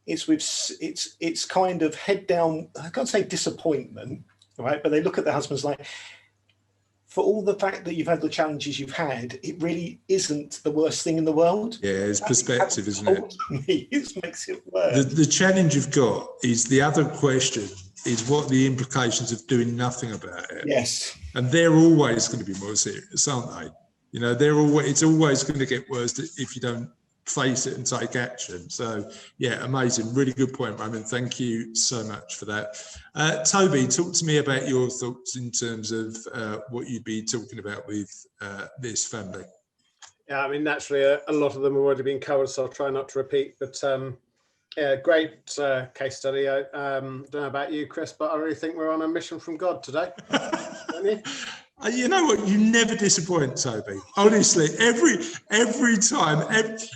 it's kind of head down. I can't say disappointment, right? But they look at their husbands like, for all the fact that you've had the challenges you've had, it really isn't the worst thing in the world. Yeah, it's perspective, isn't it? It makes it worse. The challenge you've got is the other question is what are the implications of doing nothing about it? Yes. And they're always going to be more serious, aren't they? It's always going to get worse if you don't face it and take action. So yeah, amazing, really good point, Roman. Thank you so much for that. Toby, talk to me about your thoughts in terms of what you'd be talking about with this family. Yeah, I mean, naturally, a lot of them have already been covered, so I'll try not to repeat. But yeah, great case study. I don't know about you, Chris, but I really think we're on a mission from God today. Don't you? You know what? You never disappoint, Toby. Honestly, every time,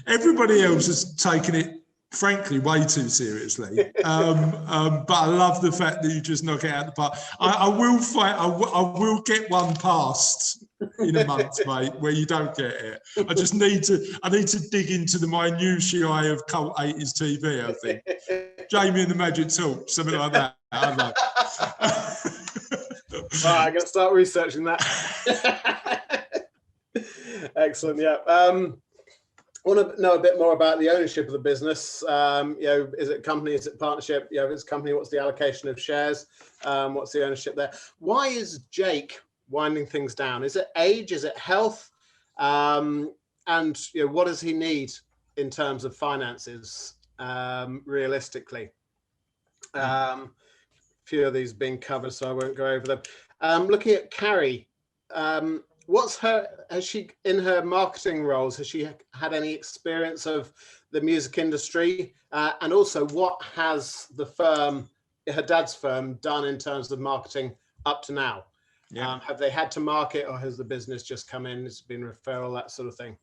everybody else has taken it, frankly, way too seriously. But I love the fact that you just knock it out of the park. I will fight. I will get one past in a month, mate, where you don't get it. I just need to dig into the minutiae of cult 80s TV. I think Jamie and the Magic Talk, something like that. I don't know. Right, I'm going to start researching that. Excellent. Yeah. I want to know a bit more about the ownership of the business. Is it company? Is it partnership? If it's company, what's the allocation of shares? What's the ownership there? Why is Jake winding things down? Is it age? Is it health? And what does he need in terms of finances, realistically? Few of these being covered, so I won't go over them. Looking at Carrie, has she, in her marketing roles, has she had any experience of the music industry? And also, what has the firm, her dad's firm, done in terms of marketing up to now? Yeah. Have they had to market, or has the business just come in, it's been referral, that sort of thing?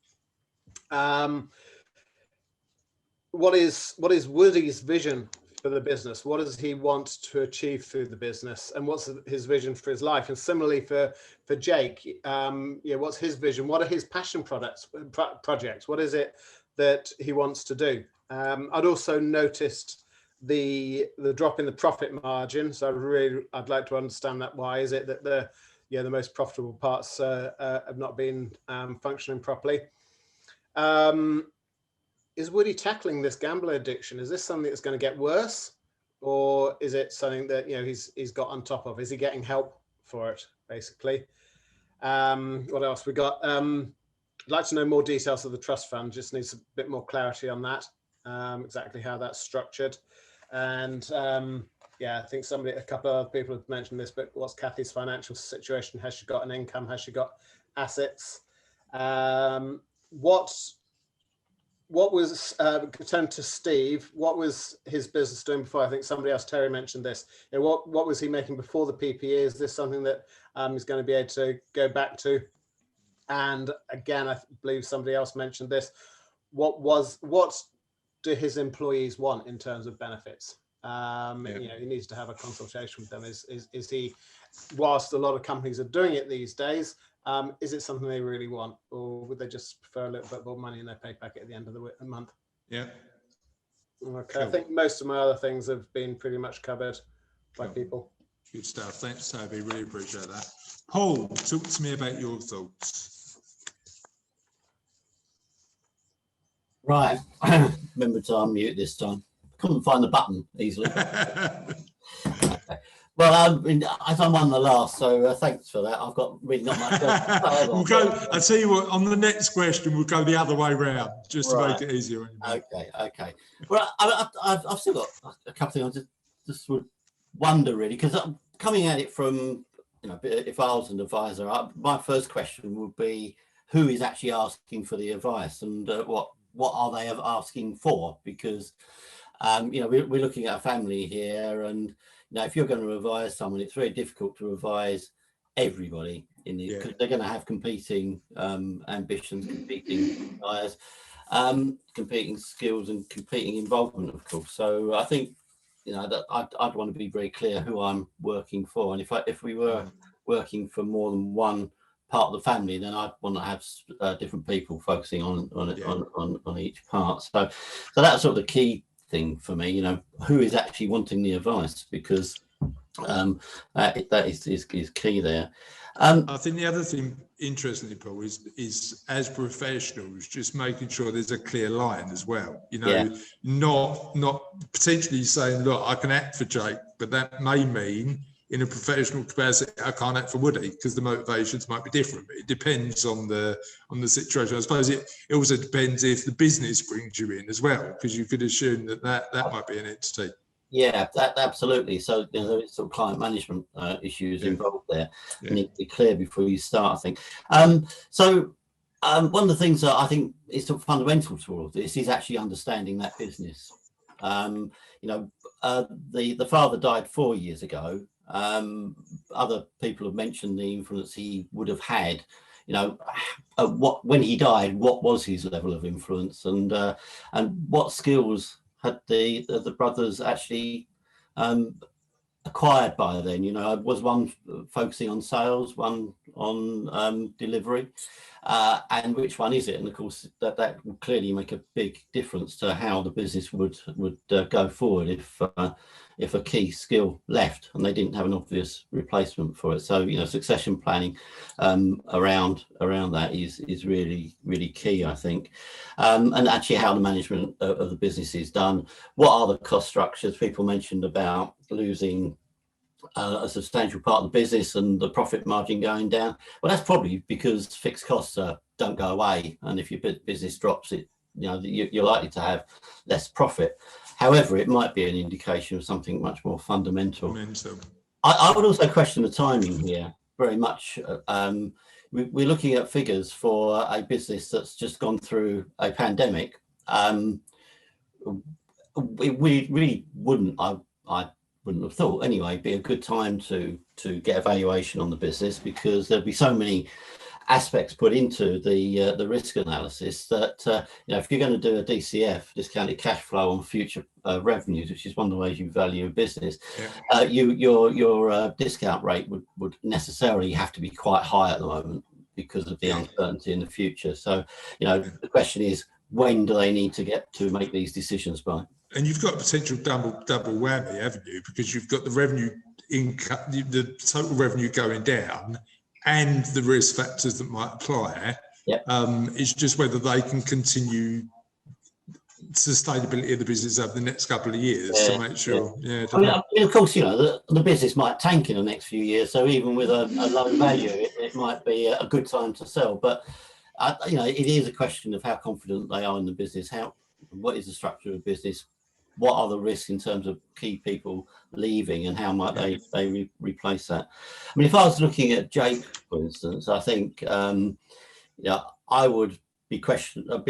What is Woody's vision for the business? What does he want to achieve through the business, and what's his vision for his life? And similarly for Jake, what's his vision? What are his passion projects? What is it that he wants to do? I'd also noticed the drop in the profit margin, so I'd like to understand that. Why is it that the most profitable parts have not been functioning properly? Is Woody tackling this gambling addiction? Is this something that's going to get worse, or is it something that he's got on top of? Is he getting help for it, basically? What else we got? I'd like to know more details of the trust fund. Just needs a bit more clarity on that, exactly how that's structured. And I think a couple of other people have mentioned this, but what's Kathy's financial situation? Has she got an income? Has she got assets? What was, turn to Steve, what was his business doing before? I think somebody else, Terry, mentioned this. What was he making before the PPE? Is this something that he's going to be able to go back to? And again, I believe somebody else mentioned this. What do his employees want in terms of benefits? He needs to have a consultation with them. Is he, whilst a lot of companies are doing it these days, is it something they really want, or would they just prefer a little bit more money in their pay packet at the end of the month? Yeah. Okay. Cool. I think most of my other things have been pretty much covered by people. Good stuff. Thanks, Toby. Really appreciate that. Paul, talk to me about your thoughts. Right. Remember to unmute this time. Couldn't find the button easily. Okay. Well, as I'm on the last, so thanks for that. I've got really not much. We'll go. I'll tell you what. On the next question, we'll go the other way round, just to make it easier. Okay. Well, I've still got a couple of things I just would wonder really, because I'm coming at it from, you know, if I was an advisor, my first question would be, who is actually asking for the advice, and what are they asking for? Because you know, we're looking at a family here, and you know, if you're going to advise someone, it's very difficult to advise everybody in the, because they're going to have competing ambitions, competing desires, competing skills, and competing involvement, of course. So I think, you know, that I'd want to be very clear who I'm working for, and if we were working for more than one part of the family, then I'd want to have different people focusing on each part. So that's sort of the key thing for me. You know, who is actually wanting the advice, because that is key there. I think the other thing, interestingly, Paul, is as professionals, just making sure there's a clear line as well. You know, not potentially saying, look, I can act for Jake, but that may mean in a professional capacity I can't act for Woody, because the motivations might be different. But it depends on the situation. I suppose it also depends if the business brings you in as well, because you could assume that might be an entity. Yeah, that absolutely. So you know, there is some client management issues involved there. You need to be clear before you start, I think. One of the things that I think is sort of fundamental to all of this is actually understanding that business. You know, the father died 4 years ago. Other people have mentioned the influence he would have had. You know, when he died, what was his level of influence, and what skills had the brothers actually acquired by then? You know, was one focusing on sales, one on delivery, and which one is it? And of course, that will clearly make a big difference to how the business would go forward if a key skill left and they didn't have an obvious replacement for it. So you know, succession planning around that is really key, I think, and actually how the management of the business is done. What are the cost structures? People mentioned about losing a substantial part of the business and the profit margin going down. Well, that's probably because fixed costs don't go away, and if your business drops, you know, you're likely to have less profit. However, it might be an indication of something much more fundamental. I would also question the timing here very much. We're looking at figures for a business that's just gone through a pandemic. We really wouldn't, I wouldn't have thought anyway, be a good time to get evaluation on the business, because there'd be so many aspects put into the risk analysis that you know, if you're going to do a DCF, discounted cash flow on future revenues, which is one of the ways you value a business, your discount rate would necessarily have to be quite high at the moment because of the uncertainty in the future. So you know, the question is, when do they need to get to make these decisions by? And you've got a potential double whammy, haven't you? Because you've got the revenue income, the total revenue going down, and the risk factors that might apply. It's just whether they can continue sustainability of the business over the next couple of years to make sure. I mean, of course, you know, the business might tank in the next few years, so even with a low value, it might be a good time to sell. But you know, it is a question of how confident they are in the business. What is the structure of the business? What are the risks in terms of key people leaving, and how might they replace that? I mean, if I was looking at Jake, for instance, I think I would be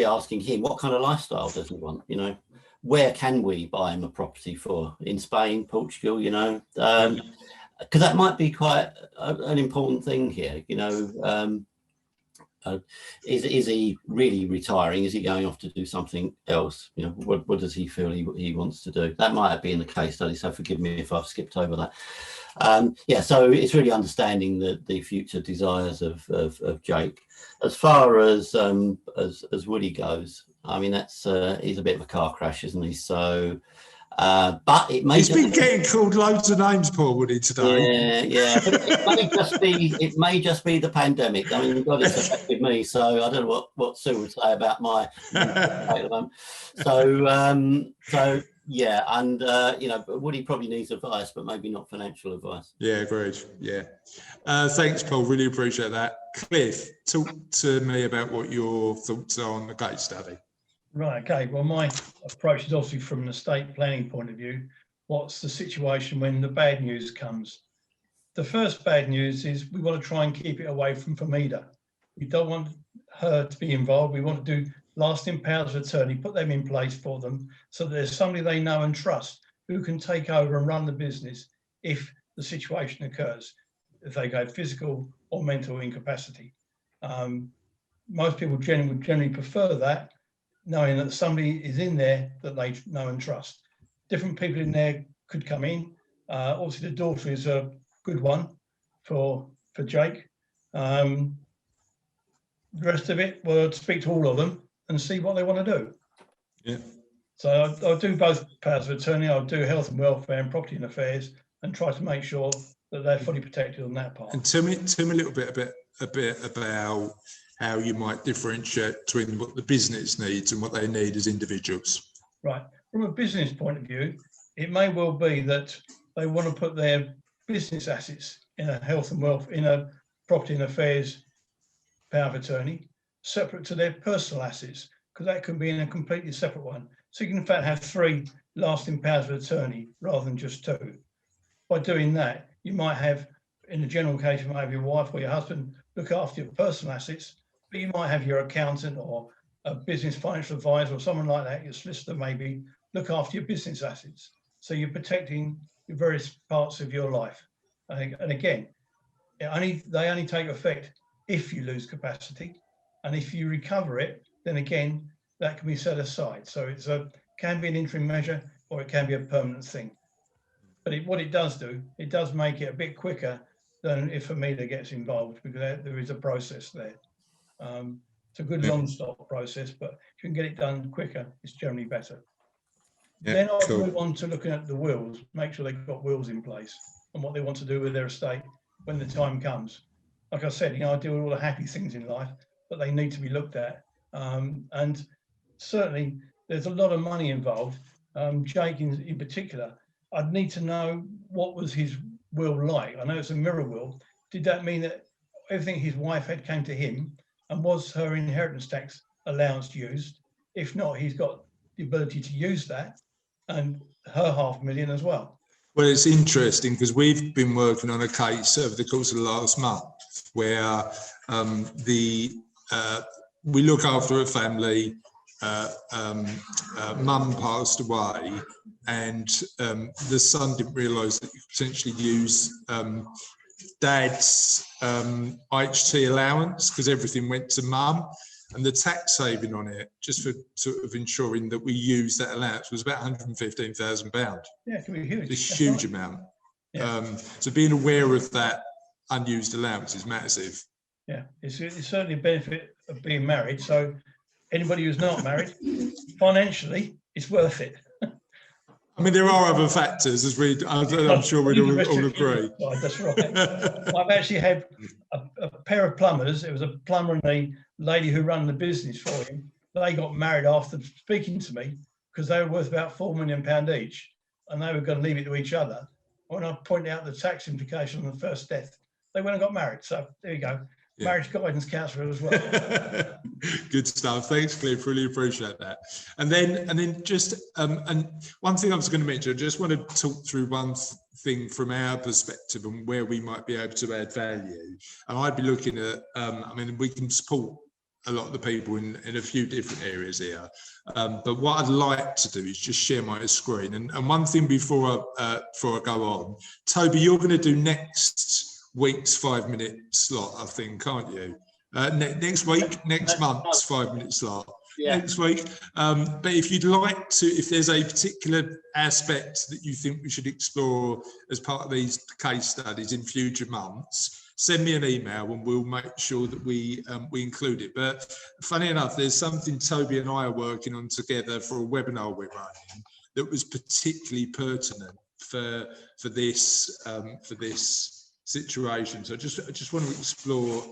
asking him, what kind of lifestyle does he want? You know, where can we buy him a property for? In Spain, Portugal, you know, because that might be quite an important thing here. You know, is he really retiring? Is he going off to do something else? You know, what does he feel he wants to do? That might have been the case study, so forgive me if I've skipped over that. So it's really understanding the future desires of Jake. As far as Woody goes, I mean, that's he's a bit of a car crash, isn't he? So but it may. He's been getting called loads of names, Paul Woody, today. But it may just be the pandemic. I mean, God, it's affected me, so I don't know what Sue would say about my. So yeah, and you know, Woody probably needs advice, but maybe not financial advice. Yeah, agreed. Yeah, thanks, Paul. Really appreciate that. Cliff, talk to me about what your thoughts are on the case study. Right, okay. Well, my approach is obviously from an estate planning point of view. what's the situation when the bad news comes. The first bad news is we want to try and keep it away from Famida. We don't want her to be involved. We want to do lasting powers of attorney, put them in place for them so that there's somebody they know and trust who can take over and run the business if the situation occurs, if they go physical or mental incapacity. Most people would generally prefer that, knowing that somebody is in there that they know and trust. Different people in there could come in. Obviously, the daughter is a good one for Jake. The rest of it, we'll speak to all of them and see what they want to do. Yeah. So I'll do both powers of attorney. I'll do health and welfare and property and affairs, and try to make sure that they're fully protected on that part. And tell me a little bit about how you might differentiate between what the business needs and what they need as individuals. Right. From a business point of view, it may well be that they want to put their business assets in a health and wealth, in a property and affairs power of attorney, separate to their personal assets, because that can be in a completely separate one. So you can in fact have 3 lasting powers of attorney rather than just 2. By doing that, you might have, in the general case, you might have your wife or your husband look after your personal assets, but you might have your accountant or a business financial advisor or someone like that, your solicitor maybe, look after your business assets. So you're protecting the various parts of your life. And again, they only take effect if you lose capacity. And if you recover it, then again, that can be set aside. So it's can be an interim measure or it can be a permanent thing. But what it does do, it does make it a bit quicker than if Famida gets involved, because there is a process there. It's a good non-stop process, but if you can get it done quicker, it's generally better. Yeah, then I'll move on to looking at the wills, make sure they've got wills in place and what they want to do with their estate when the time comes. Like I said, I deal with all the happy things in life, but they need to be looked at. And certainly there's a lot of money involved. Jake in particular, I'd need to know what was his will like. I know it's a mirror will. Did that mean that everything his wife had came to him, and was her inheritance tax allowance used? If not, he's got the ability to use that and her $500,000 as well. Well, it's interesting because we've been working on a case over the course of the last month where we look after a family. Mum passed away, and the son didn't realise that you could potentially use dad's IHT allowance because everything went to mum, and the tax saving on it, just for sort of ensuring that we use that allowance, was about £115,000. Yeah, it can be huge. It's a huge amount. Yeah. So being aware of that unused allowance is massive. Yeah, it's certainly a benefit of being married. So anybody who's not married, financially, it's worth it. I mean, there are other factors, as I'm sure we'd all agree. That's right. I've actually had a pair of plumbers. It was a plumber and a lady who ran the business for him. They got married after speaking to me because they were worth about £4 million each, and they were going to leave it to each other. When I pointed out the tax implication on the first death, they went and got married. So there you go. Yeah. Marriage guidance counsellor as well. Good stuff. Thanks, Cliff. Really appreciate that. And then just and one thing I was going to mention, I just want to talk through one thing from our perspective and where we might be able to add value. And I'd be looking at, I mean, we can support a lot of the people in a few different areas here. But what I'd like to do is just share my screen. And one thing before I go on, Toby, you're going to do next week's 5-minute slot, I think, aren't you? Next month's 5-minute slot. Yeah. Next week. But if you'd like to, if there's a particular aspect that you think we should explore as part of these case studies in future months, send me an email and we'll make sure that we include it. But funny enough, there's something Toby and I are working on together for a webinar we're running that was particularly pertinent for this situation. So I just want to explore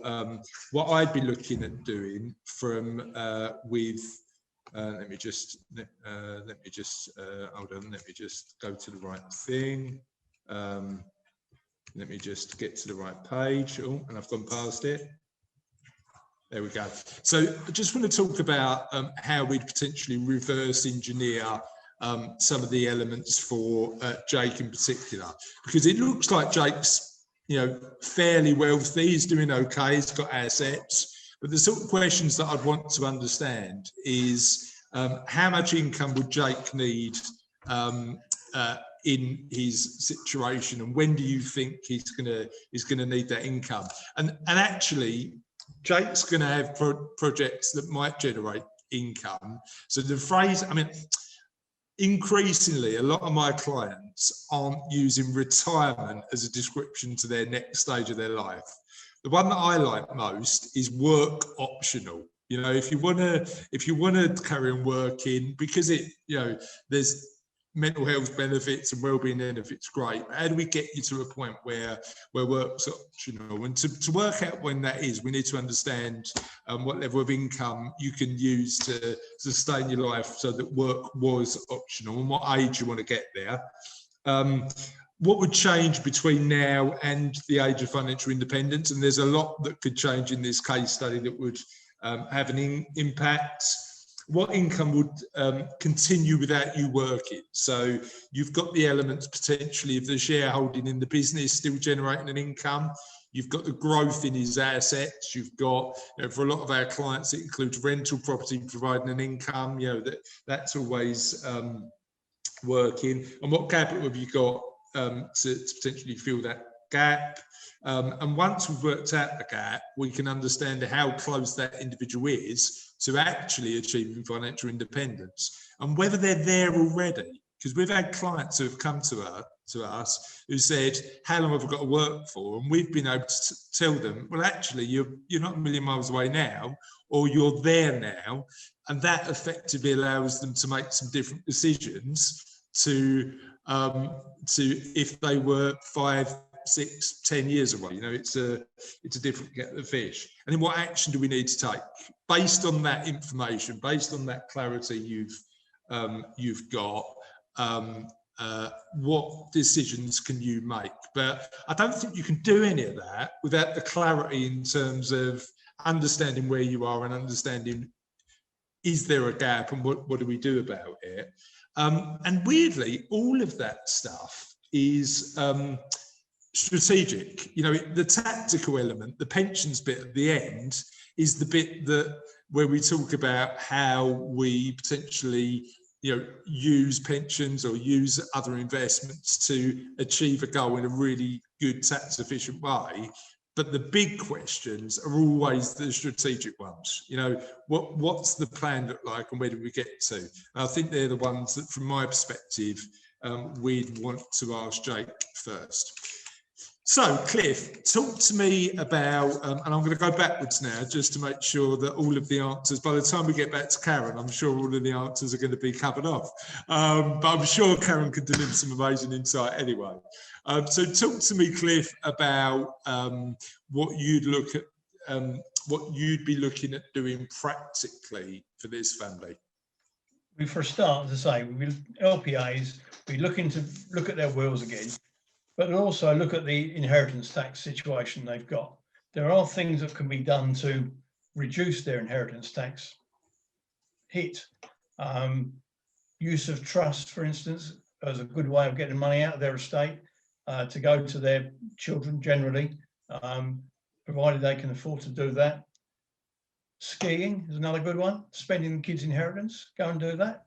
what I'd be looking at doing from let me just hold on, let me just go to the right thing. Let me just get to the right page. Oh, and I've gone past it. There we go. So I just want to talk about how we'd potentially reverse engineer some of the elements for Jake in particular, because it looks like Jake's, you know, fairly wealthy, he's doing okay, he's got assets, but the sort of questions that I'd want to understand is how much income would Jake need in his situation, and when do you think he's gonna need that income? And actually, Jake's gonna have projects that might generate income. So the phrase, I mean, increasingly, a lot of my clients aren't using retirement as a description to their next stage of their life. The one that I like most is work optional. You know, if you want to carry on working, because it, you know, there's mental health benefits and well-being benefits, great. How do we get you to a point where work's optional? And to work out when that is, we need to understand what level of income you can use to sustain your life so that work was optional, and what age you want to get there. What would change between now and the age of financial independence? And there's a lot that could change in this case study that would have an impact. What income would continue without you working? So you've got the elements potentially of the shareholding in the business still generating an income. You've got the growth in his assets. You've got, you know, for a lot of our clients, it includes rental property providing an income. You know, that's always working. And what capital have you got to potentially fill that gap? And once we've worked out the gap, we can understand how close that individual is to actually achieving financial independence, and whether they're there already. Because we've had clients who have come to us who said, how long have I got to work for? And we've been able to tell them, well, actually, you're not a million miles away now, or you're there now. And that effectively allows them to make some different decisions to if they were 5, 6, 10 years away. You know, it's a different kettle of fish. And then what action do we need to take based on that information, based on that clarity you've got? What decisions can you make? But I don't think you can do any of that without the clarity in terms of understanding where you are and understanding, is there a gap, and what do we do about it? And weirdly, all of that stuff is strategic. You know, the tactical element, the pensions bit at the end, is the bit where we talk about how we potentially, you know, use pensions or use other investments to achieve a goal in a really good tax efficient way. But the big questions are always the strategic ones. You know, what's the plan look like, and where do we get to? And I think they're the ones that, from my perspective, we'd want to ask Jake first. So, Cliff, talk to me about, and I'm going to go backwards now just to make sure that all of the answers, by the time we get back to Karen, I'm sure all of the answers are going to be covered off. But I'm sure Karen could deliver some amazing insight anyway. So talk to me, Cliff, about what you'd look at, what you'd be looking at doing practically for this family. For a start, as I say, LPAs, we look at their wills again, but also look at the inheritance tax situation they've got. There are things that can be done to reduce their inheritance tax hit. Use of trust, for instance, as a good way of getting money out of their estate to go to their children generally, provided they can afford to do that. Skiing is another good one. Spending the kids' inheritance, go and do that.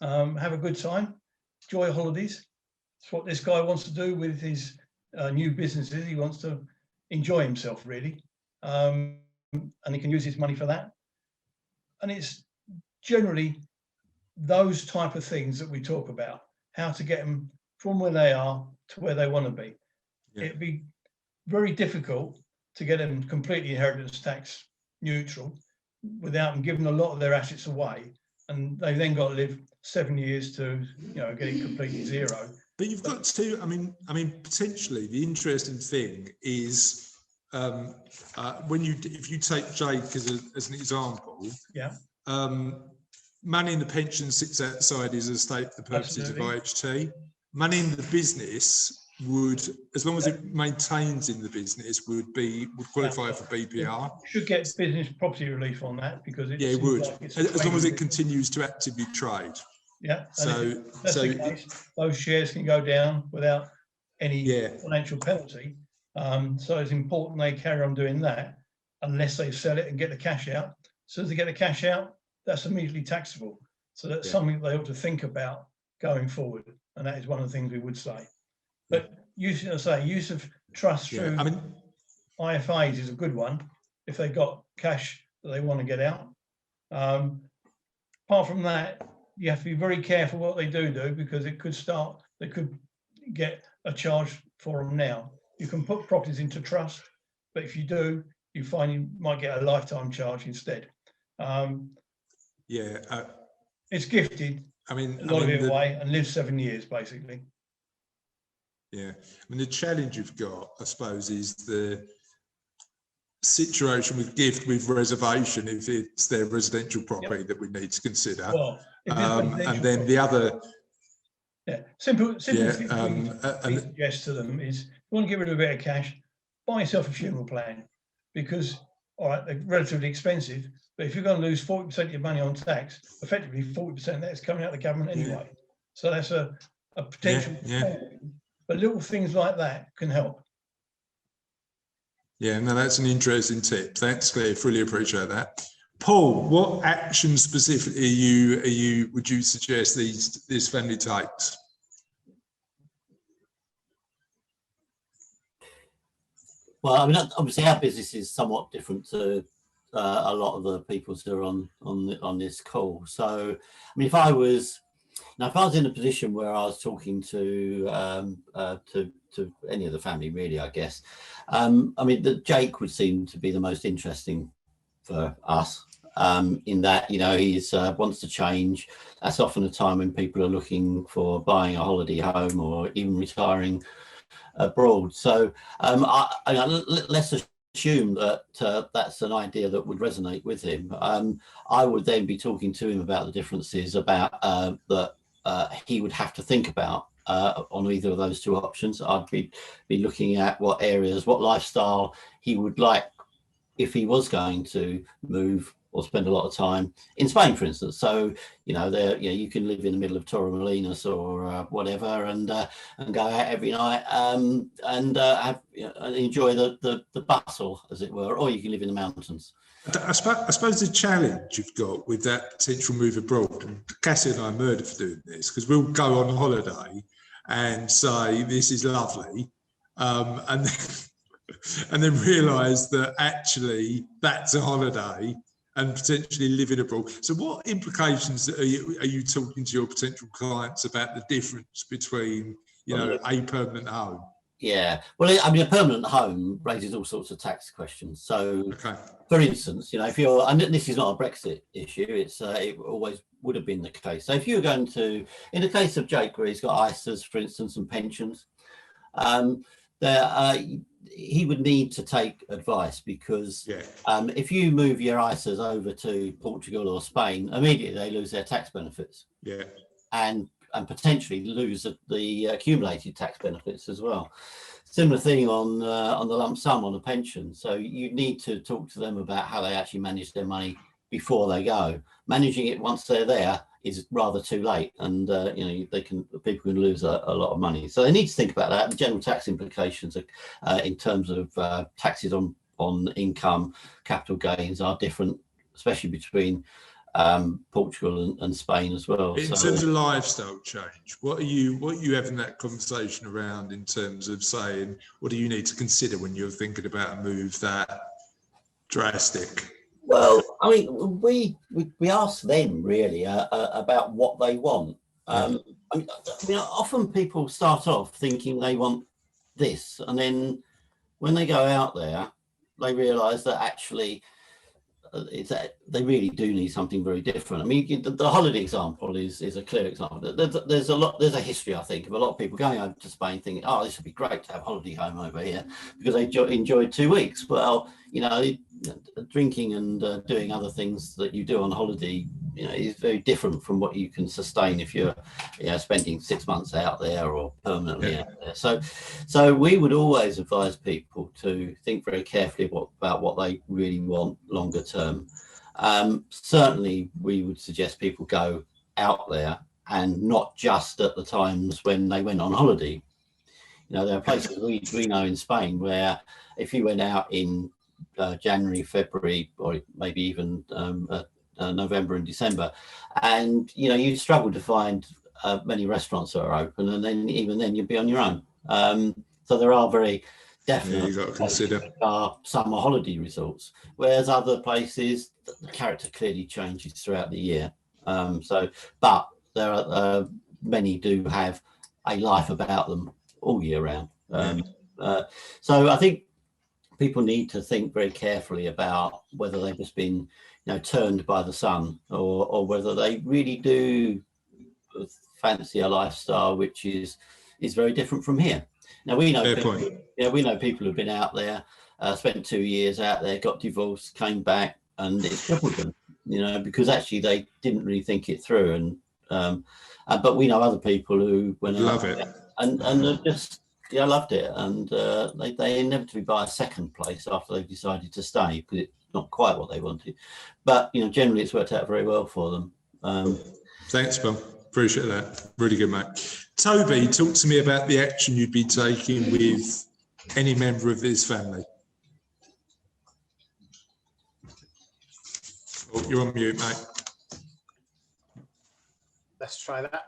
Have a good time, enjoy holidays. It's what this guy wants to do with his new businesses. He wants to enjoy himself, really, and he can use his money for that. And it's generally those type of things that we talk about, how to get them from where they are to where they want to be. Yeah. It'd be very difficult to get them completely inheritance tax neutral without them giving a lot of their assets away, and they've then got to live 7 years to, you know, get it completely zero. But you've got to, I mean, potentially the interesting thing is if you take Jake as an example, yeah, money in the pension sits outside his estate for the purposes of IHT. Money in the business would, as long as it maintains in the business, would qualify for BPR. Should get business property relief on that, because it would, like as long as it continues to actively trade. Yeah. So, if that's the case, those shares can go down without any financial penalty. So it's important they carry on doing that unless they sell it and get the cash out. So as they get the cash out, that's immediately taxable. So that's something they ought to think about going forward. And that is one of the things we would say. But use of trust through IFAs is a good one if they've got cash that they want to get out. Apart from that, you have to be very careful what they do because they could get a charge for them now. You can put properties into trust, but if you do, you find you might get a lifetime charge instead. It's gifted. A lot of it away and lives 7 years basically. Yeah, the challenge you've got, I suppose, is the situation with gift with reservation if it's their residential property that we need to consider. Well, and then the other. Simple thing I suggest to them is, if you want to get rid of a bit of cash, buy yourself a funeral plan, because all right, they're relatively expensive, but if you're going to lose 40% of your money on tax, effectively 40% of that's coming out of the government anyway. So that's a potential. But little things like that can help. Yeah, no, that's an interesting tip. Thanks, Cliff. Really appreciate that. Paul, what action specifically would you suggest this family takes? Well, obviously our business is somewhat different to a lot of the people who are on this call. So, if I was in a position where I was talking to any of the family, really, I guess, that Jake would seem to be the most interesting for us. In that, he wants to change. That's often a time when people are looking for buying a holiday home or even retiring abroad. So let's assume that that's an idea that would resonate with him. I would then be talking to him about the differences about that he would have to think about on either of those two options. I'd be looking at what areas, what lifestyle he would like if he was going to move or spend a lot of time in Spain, for instance. So, you can live in the middle of Torremolinos or whatever, and go out every night and enjoy the bustle, as it were, or you can live in the mountains. I suppose the challenge you've got with that potential move abroad, and Cassie and I are murdered for doing this, because we'll go on holiday and say this is lovely, and then realise that actually that's a holiday and potentially living abroad. So what implications are you talking to your potential clients about the difference between a permanent home? Yeah, well, a permanent home raises all sorts of tax questions. So, for instance, if you're, and this is not a Brexit issue, it always would have been the case. So if you're going to, in the case of Jake, where he's got ISAs, for instance, and pensions, he would need to take advice, because if you move your ISAs over to Portugal or Spain, immediately they lose their tax benefits. Yeah. And potentially lose the accumulated tax benefits as well. Similar thing on the lump sum on a pension. So you need to talk to them about how they actually manage their money before they go. Managing it once they're there is rather too late, and people can lose a lot of money. So they need to think about that. The general tax implications in terms of taxes on income, capital gains are different, especially between Portugal and Spain as well. In terms of lifestyle change, what are you having that conversation around in terms of saying, what do you need to consider when you're thinking about a move that drastic? Well, we ask them really about what they want. Often people start off thinking they want this, and then when they go out there, they realise that actually they really do need something very different. The holiday example is a clear example. There's a history, I think, of a lot of people going over to Spain thinking, oh, this would be great to have a holiday home over here because they enjoyed 2 weeks. Well, drinking and doing other things that you do on holiday, is very different from what you can sustain if you're spending 6 months out there or permanently out there. So we would always advise people to think very carefully about what they really want longer term. Certainly we would suggest people go out there and not just at the times when they went on holiday. You know, there are places we know in Spain where if you went out in January, February, or maybe even November and December, and you know, you struggle to find many restaurants that are open, and then even then you'd be on your own. So there are very definitely you've got to consider summer holiday resorts, whereas other places the character clearly changes throughout the year. But there are many do have a life about them all year round. So I think people need to think very carefully about whether they've just been, you know, turned by the sun, or whether they really do fancy a lifestyle which is very different from here. Now we know we know people who've been out there, spent 2 years out there, got divorced, came back, and it's crippled them, you know, because actually they didn't really think it through. And but we know other people who love it and just loved it, and they inevitably buy a second place after they've decided to stay, because it's not quite what they wanted. But you know, generally it's worked out very well for them. Thanks, Bill. Appreciate that. Really good, mate. Toby, talk to me about the action you'd be taking with any member of his family. Oh, you're on mute, mate. Let's try that.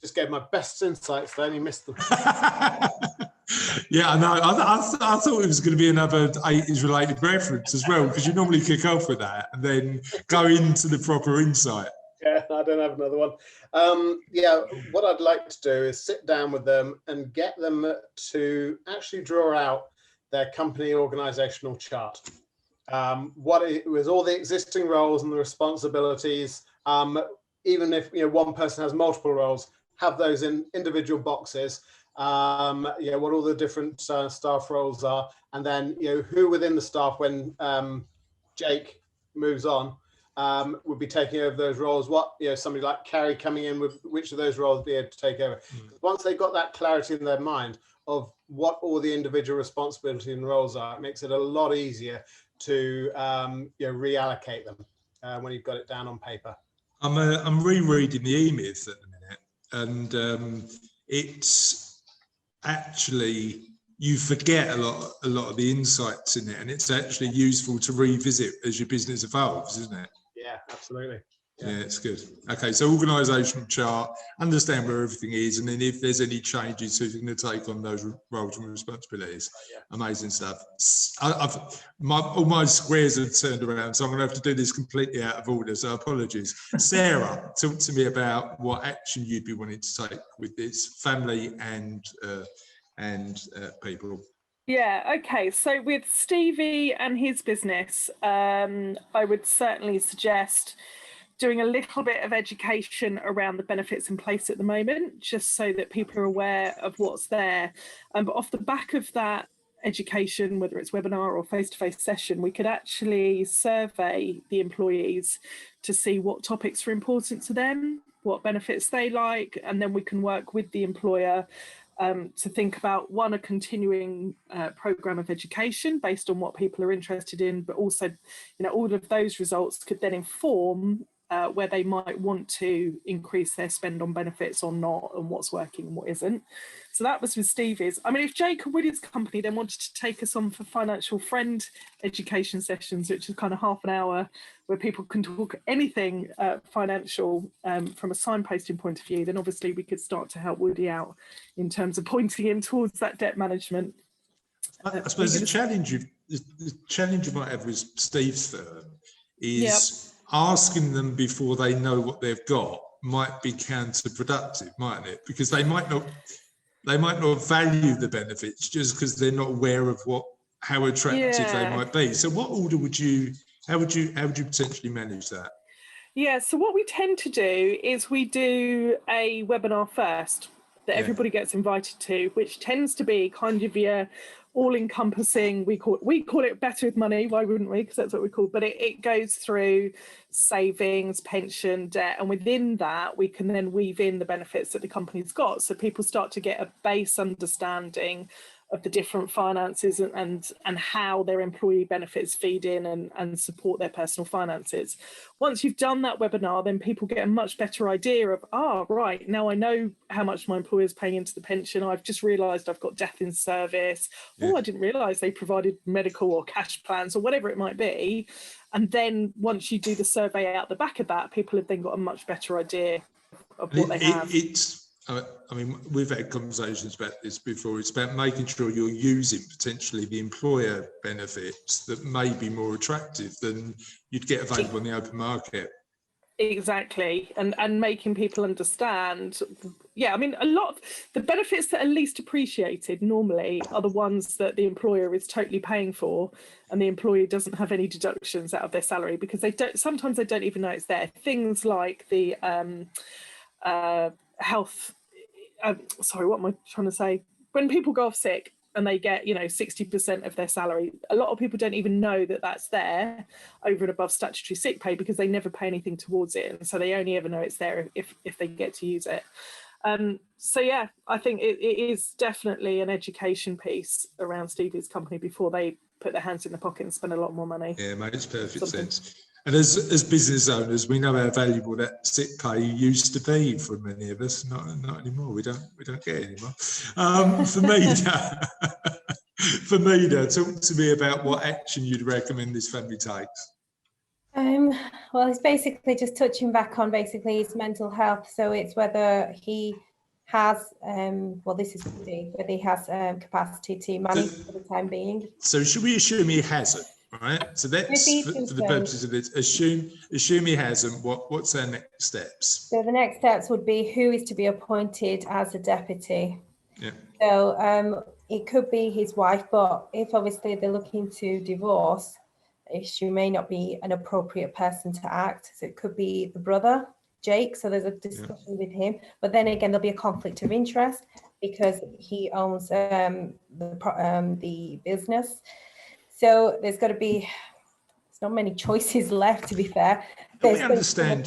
Just gave my best insights, then you missed them. Yeah, I know. I thought it was going to be another 80s related reference as well, because you normally kick off with that and then go into the proper insight. Yeah, I don't have another one. Yeah, what I'd like to do is sit down with them and get them to actually draw out their company organizational chart. With all the existing roles and the responsibilities, even if one person has multiple roles, have those in individual boxes. What all the different staff roles are, and then who within the staff, when Jake moves on, would be taking over those roles. What somebody like Carrie coming in with which of those roles would be able to take over. Once they've got that clarity in their mind of what all the individual responsibility and roles are, it makes it a lot easier to reallocate them when you've got it down on paper. I'm rereading the E-Myth at the minute, and it's actually, you forget a lot of the insights in it, and it's actually useful to revisit as your business evolves, isn't it? Yeah, absolutely. Yeah, it's good. Okay, so organisational chart, understand where everything is, and then if there's any changes, who's going to take on those roles and responsibilities. Amazing stuff. All my squares have turned around, so I'm going to have to do this completely out of order, so apologies. Sarah, talk to me about what action you'd be wanting to take with this family and people. Yeah, okay. So with Stevie and his business, I would certainly suggest doing a little bit of education around the benefits in place at the moment, just so that people are aware of what's there. But off the back of that education, whether it's webinar or face-to-face session, we could actually survey the employees to see what topics are important to them, what benefits they like, and then we can work with the employer to think about, a continuing programme of education based on what people are interested in, but also, all of those results could then inform where they might want to increase their spend on benefits or not, and what's working and what isn't. So that was with Stevie's. I mean, if Jake and Woody's company then wanted to take us on for financial friend education sessions, which is kind of half an hour where people can talk anything financial from a signposting point of view, then obviously we could start to help Woody out in terms of pointing him towards that debt management. I suppose the challenge you might have with Steve's firm is asking them before they know what they've got might be counterproductive, mightn't it? Because they might not value the benefits just because they're not aware of how attractive they might be. So what order how would you potentially manage that? Yeah, so what we tend to do is we do a webinar first that everybody gets invited to, which tends to be kind of your all-encompassing, we call it Better with Money, why wouldn't we, because that's what we call it, but it goes through savings, pension, debt, and within that we can then weave in the benefits that the company's got, so people start to get a base understanding of the different finances and how their employee benefits feed in and support their personal finances. Once you've done that webinar, then people get a much better idea of, right, now I know how much my employer is paying into the pension. I've just realised I've got death in service. Oh, I didn't realise they provided medical or cash plans or whatever it might be. And then once you do the survey out the back of that, people have then got a much better idea of what they have. I mean, we've had conversations about this before. It's about making sure you're using potentially the employer benefits that may be more attractive than you'd get available in the open market. Exactly, and making people understand. Yeah, I mean, a lot of the benefits that are least appreciated normally are the ones that the employer is totally paying for, and the employee doesn't have any deductions out of their salary because sometimes they don't even know it's there. Things like the health. Sorry, what am I trying to say? When people go off sick and they get, 60% of their salary, a lot of people don't even know that that's there over and above statutory sick pay because they never pay anything towards it. And so they only ever know it's there if they get to use it. So yeah, I think it is definitely an education piece around Stevie's company before they put their hands in the pocket and spend a lot more money. Yeah, makes perfect sense. And as business owners, we know how valuable that sick pay used to be for many of us. Not anymore. We don't get it anymore. For Mida, talk to me about what action you'd recommend this family takes. Well, it's basically just touching back on his mental health. So it's whether he has, whether he has capacity to manage for the time being. So should we assume he hasn't? Right, so that's for the purposes of this. Assume he hasn't. What's our next steps? So the next steps would be who is to be appointed as a deputy. Yeah. So it could be his wife, but if obviously they're looking to divorce, she may not be an appropriate person to act. So it could be the brother, Jake. So there's a discussion with him, but then again there'll be a conflict of interest because he owns the business. So there's got to be, there's not many choices left, to be fair. Help me understand.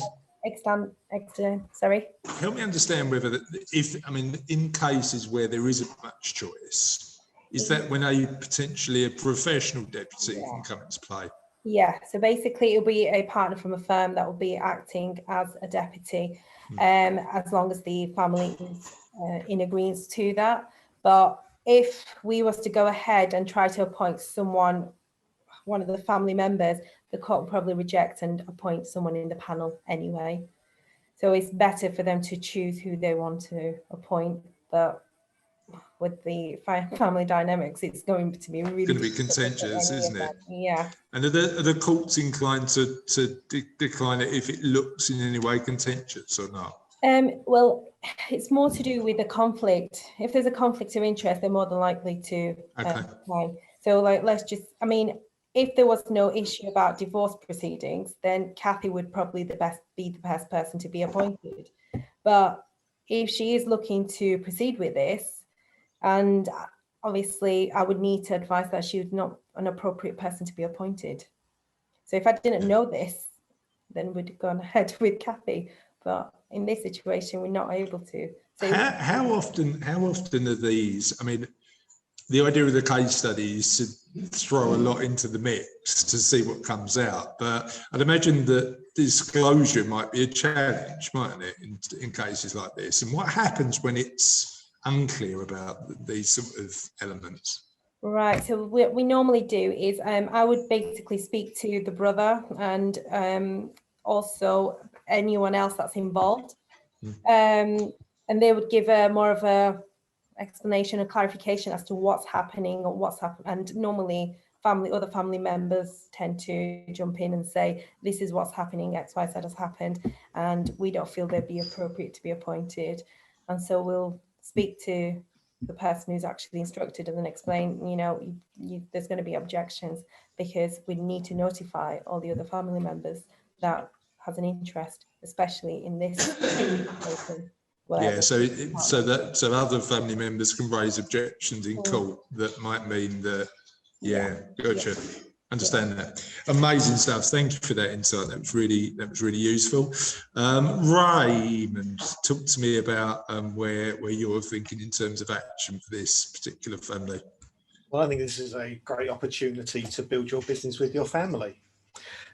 Sorry. Help me understand whether, in cases where there isn't much choice, is that when potentially a professional deputy can come into play? Yeah. So basically, it'll be a partner from a firm that will be acting as a deputy, as long as the family is in agreement to that. But if we was to go ahead and try to appoint one of the family members, the court will probably reject and appoint someone in the panel anyway. So it's better for them to choose who they want to appoint. But with the family dynamics, it's going to be really contentious, isn't it? Yeah. And are the courts inclined to decline it if it looks in any way contentious or not? Well, it's more to do with the conflict. If there's a conflict of interest, they're more than likely to decline. So if there was no issue about divorce proceedings, then Kathy would probably be the best person to be appointed. But if she is looking to proceed with this, and obviously I would need to advise that she was not an appropriate person to be appointed. So if I didn't know this, then we'd have gone ahead with Kathy. But in this situation, we're not able to. So how often are these? I mean, the idea of the case study is to throw a lot into the mix to see what comes out. But I'd imagine that disclosure might be a challenge, mightn't it, in cases like this? And what happens when it's unclear about these sort of elements? Right. So what we normally do is I would basically speak to the brother and also anyone else that's involved. And they would give more of a explanation or clarification as to what's happening or what's happened. And normally other family members tend to jump in and say, this is what's happening, X, Y, Z has happened, and we don't feel they'd be appropriate to be appointed. And so we'll speak to the person who's actually instructed and then explain, there's going to be objections because we need to notify all the other family members that has an interest, especially in this situation. Yeah, so other family members can raise objections in court that might mean that. Yeah, gotcha. Yeah. Understand that. Amazing stuff. Thank you for that insight. That was really useful. Raymond, talk to me about where you're thinking in terms of action for this particular family. Well, I think this is a great opportunity to build your business with your family.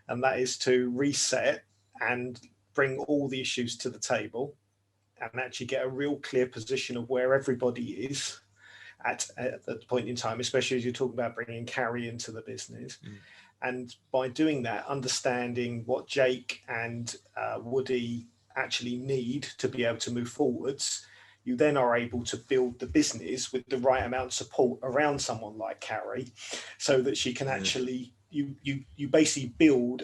And that is to reset and bring all the issues to the table and actually get a real clear position of where everybody is at the point in time, especially as you talk about bringing Carrie into the business. And by doing that, understanding what Jake and Woody actually need to be able to move forwards, you then are able to build the business with the right amount of support around someone like Carrie, so that she can actually, you basically build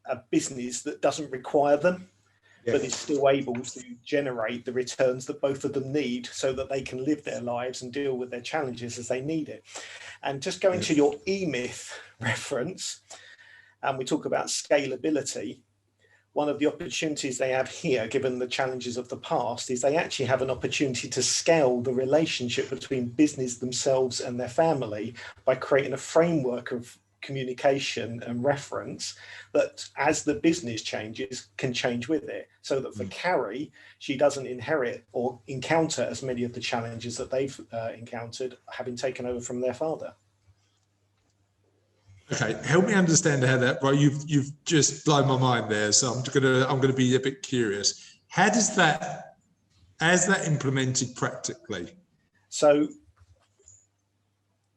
a business that doesn't require them, but is still able to generate the returns that both of them need so that they can live their lives and deal with their challenges as they need it. And just going to your E-Myth reference, and we talk about scalability, one of the opportunities they have here, given the challenges of the past, is they actually have an opportunity to scale the relationship between business themselves and their family by creating a framework of communication and reference that, as the business changes, can change with it. So that for Carrie, she doesn't inherit or encounter as many of the challenges that they've encountered, having taken over from their father. Okay, help me understand how that. Well, you've just blown my mind there. So I'm gonna be a bit curious. How is that implemented practically? So,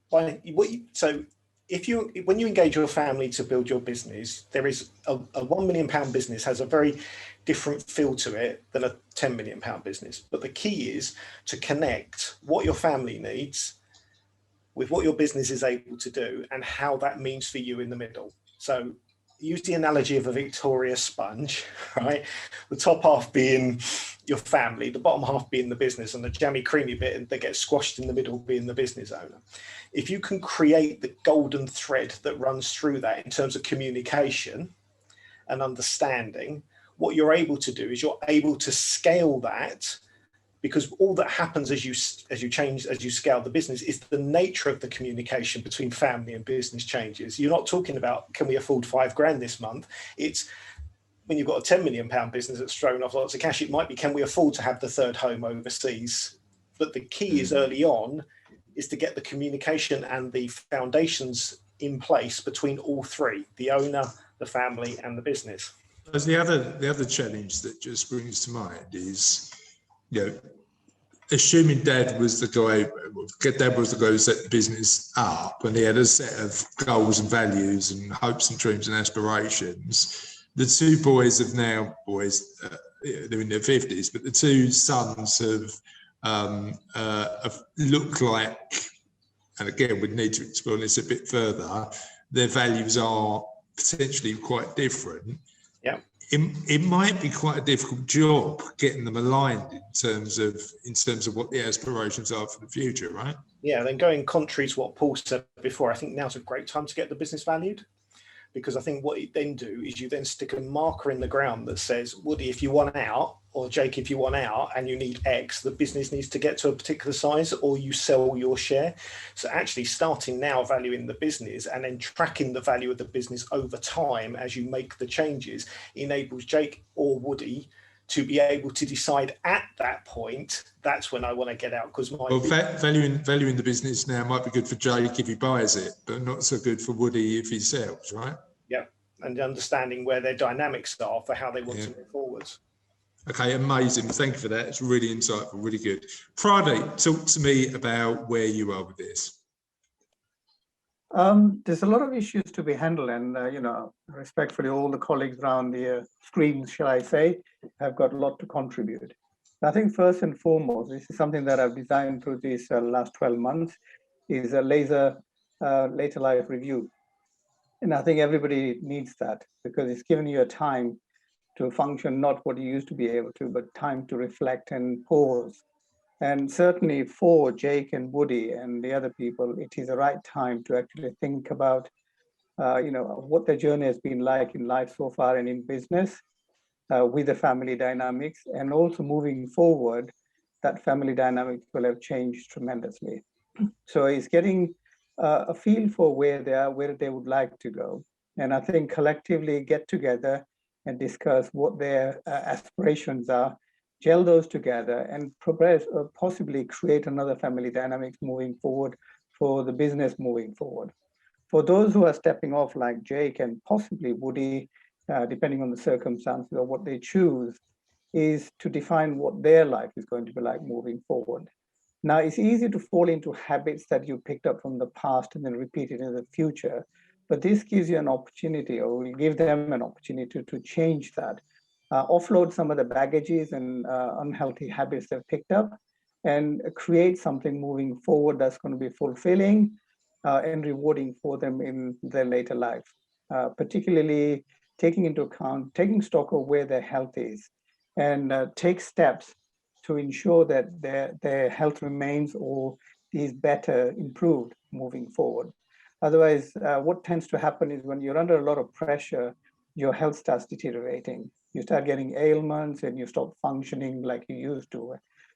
when you engage your family to build your business, there is a £1 million business has a very different feel to it than a £10 million business. But the key is to connect what your family needs with what your business is able to do and how that means for you in the middle. So use the analogy of a Victoria sponge, right? The top half being your family, the bottom half being the business, and the jammy creamy bit that gets squashed in the middle being the business owner. If you can create the golden thread that runs through that in terms of communication and understanding, what you're able to do is you're able to scale that, because all that happens as you scale the business is the nature of the communication between family and business changes. You're not talking about, can we afford £5,000 this month? It's when you've got a £10 million business that's thrown off lots of cash, it might be, can we afford to have the third home overseas? But the key is early on is to get the communication and the foundations in place between all three, the owner, the family and the business. As the other challenge that just brings to mind is, assuming Dad was the guy who set the business up, and he had a set of goals and values and hopes and dreams and aspirations. The two boys they're in their 50s, but the two sons have looked like, and again, we'd need to explore this a bit further, their values are potentially quite different. Yeah. It might be quite a difficult job getting them aligned in terms of what the aspirations are for the future, right? Yeah, then going contrary to what Paul said before, I think now's a great time to get the business valued, because I think what you then do is you then stick a marker in the ground that says, Woody, if you want out, or Jake, if you want out and you need X, the business needs to get to a particular size, or you sell your share. So actually starting now valuing the business and then tracking the value of the business over time as you make the changes enables Jake or Woody to be able to decide at that point, that's when I want to get out. Because valuing the business now might be good for Jake if he buys it, but not so good for Woody if he sells, right? Yeah, and understanding where their dynamics are for how they want to move forwards. Okay, amazing. Thank you for that. It's really insightful, really good. Friday, talk to me about where you are with this. There's a lot of issues to be handled, and respectfully, all the colleagues around the screens, shall I say, have got a lot to contribute. I think first and foremost, this is something that I've designed through these last 12 months, is a later life review. And I think everybody needs that, because it's given you a time to function, not what you used to be able to, but time to reflect and pause. And certainly for Jake and Woody and the other people, it is the right time to actually think about, what their journey has been like in life so far and in business, with the family dynamics, and also moving forward, that family dynamics will have changed tremendously. So it's getting a feel for where they are, where they would like to go. And I think collectively get together and discuss what their aspirations are, gel those together and progress, or possibly create another family dynamics moving forward for the business moving forward. For those who are stepping off like Jake and possibly Woody, depending on the circumstances or what they choose, is to define what their life is going to be like moving forward. Now, it's easy to fall into habits that you picked up from the past and then repeat it in the future, but this gives you an opportunity, or will give them an opportunity to change that, offload some of the baggages and unhealthy habits they've picked up, and create something moving forward that's going to be fulfilling and rewarding for them in their later life, particularly taking into account, taking stock of where their health is, and take steps to ensure that their health remains or is better improved moving forward. Otherwise, what tends to happen is when you're under a lot of pressure, your health starts deteriorating. You start getting ailments and you stop functioning like you used to.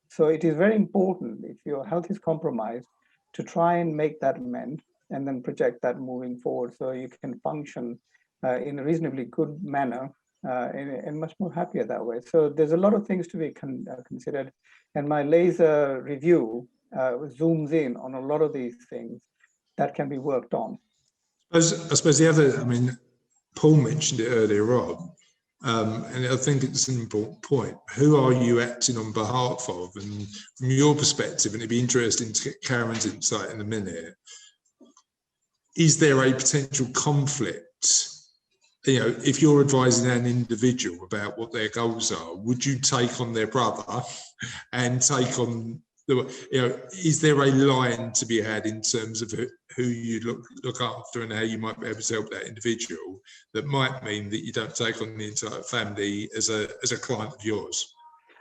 So it is very important, if your health is compromised, to try and make that amend and then project that moving forward so you can function in a reasonably good manner and much more happier that way. So there's a lot of things to be considered. And my laser review zooms in on a lot of these things that can be worked on. I suppose the other, I mean, Paul mentioned it earlier on, and I think it's an important point. Who are you acting on behalf of? And from your perspective, and it'd be interesting to get Karen's insight in a minute, is there a potential conflict? You know, if you're advising an individual about what their goals are, would you take on their brother and take on the, you know, is there a line to be had in terms of who you look after and how you might be able to help that individual that might mean that you don't take on the entire family as a client of yours?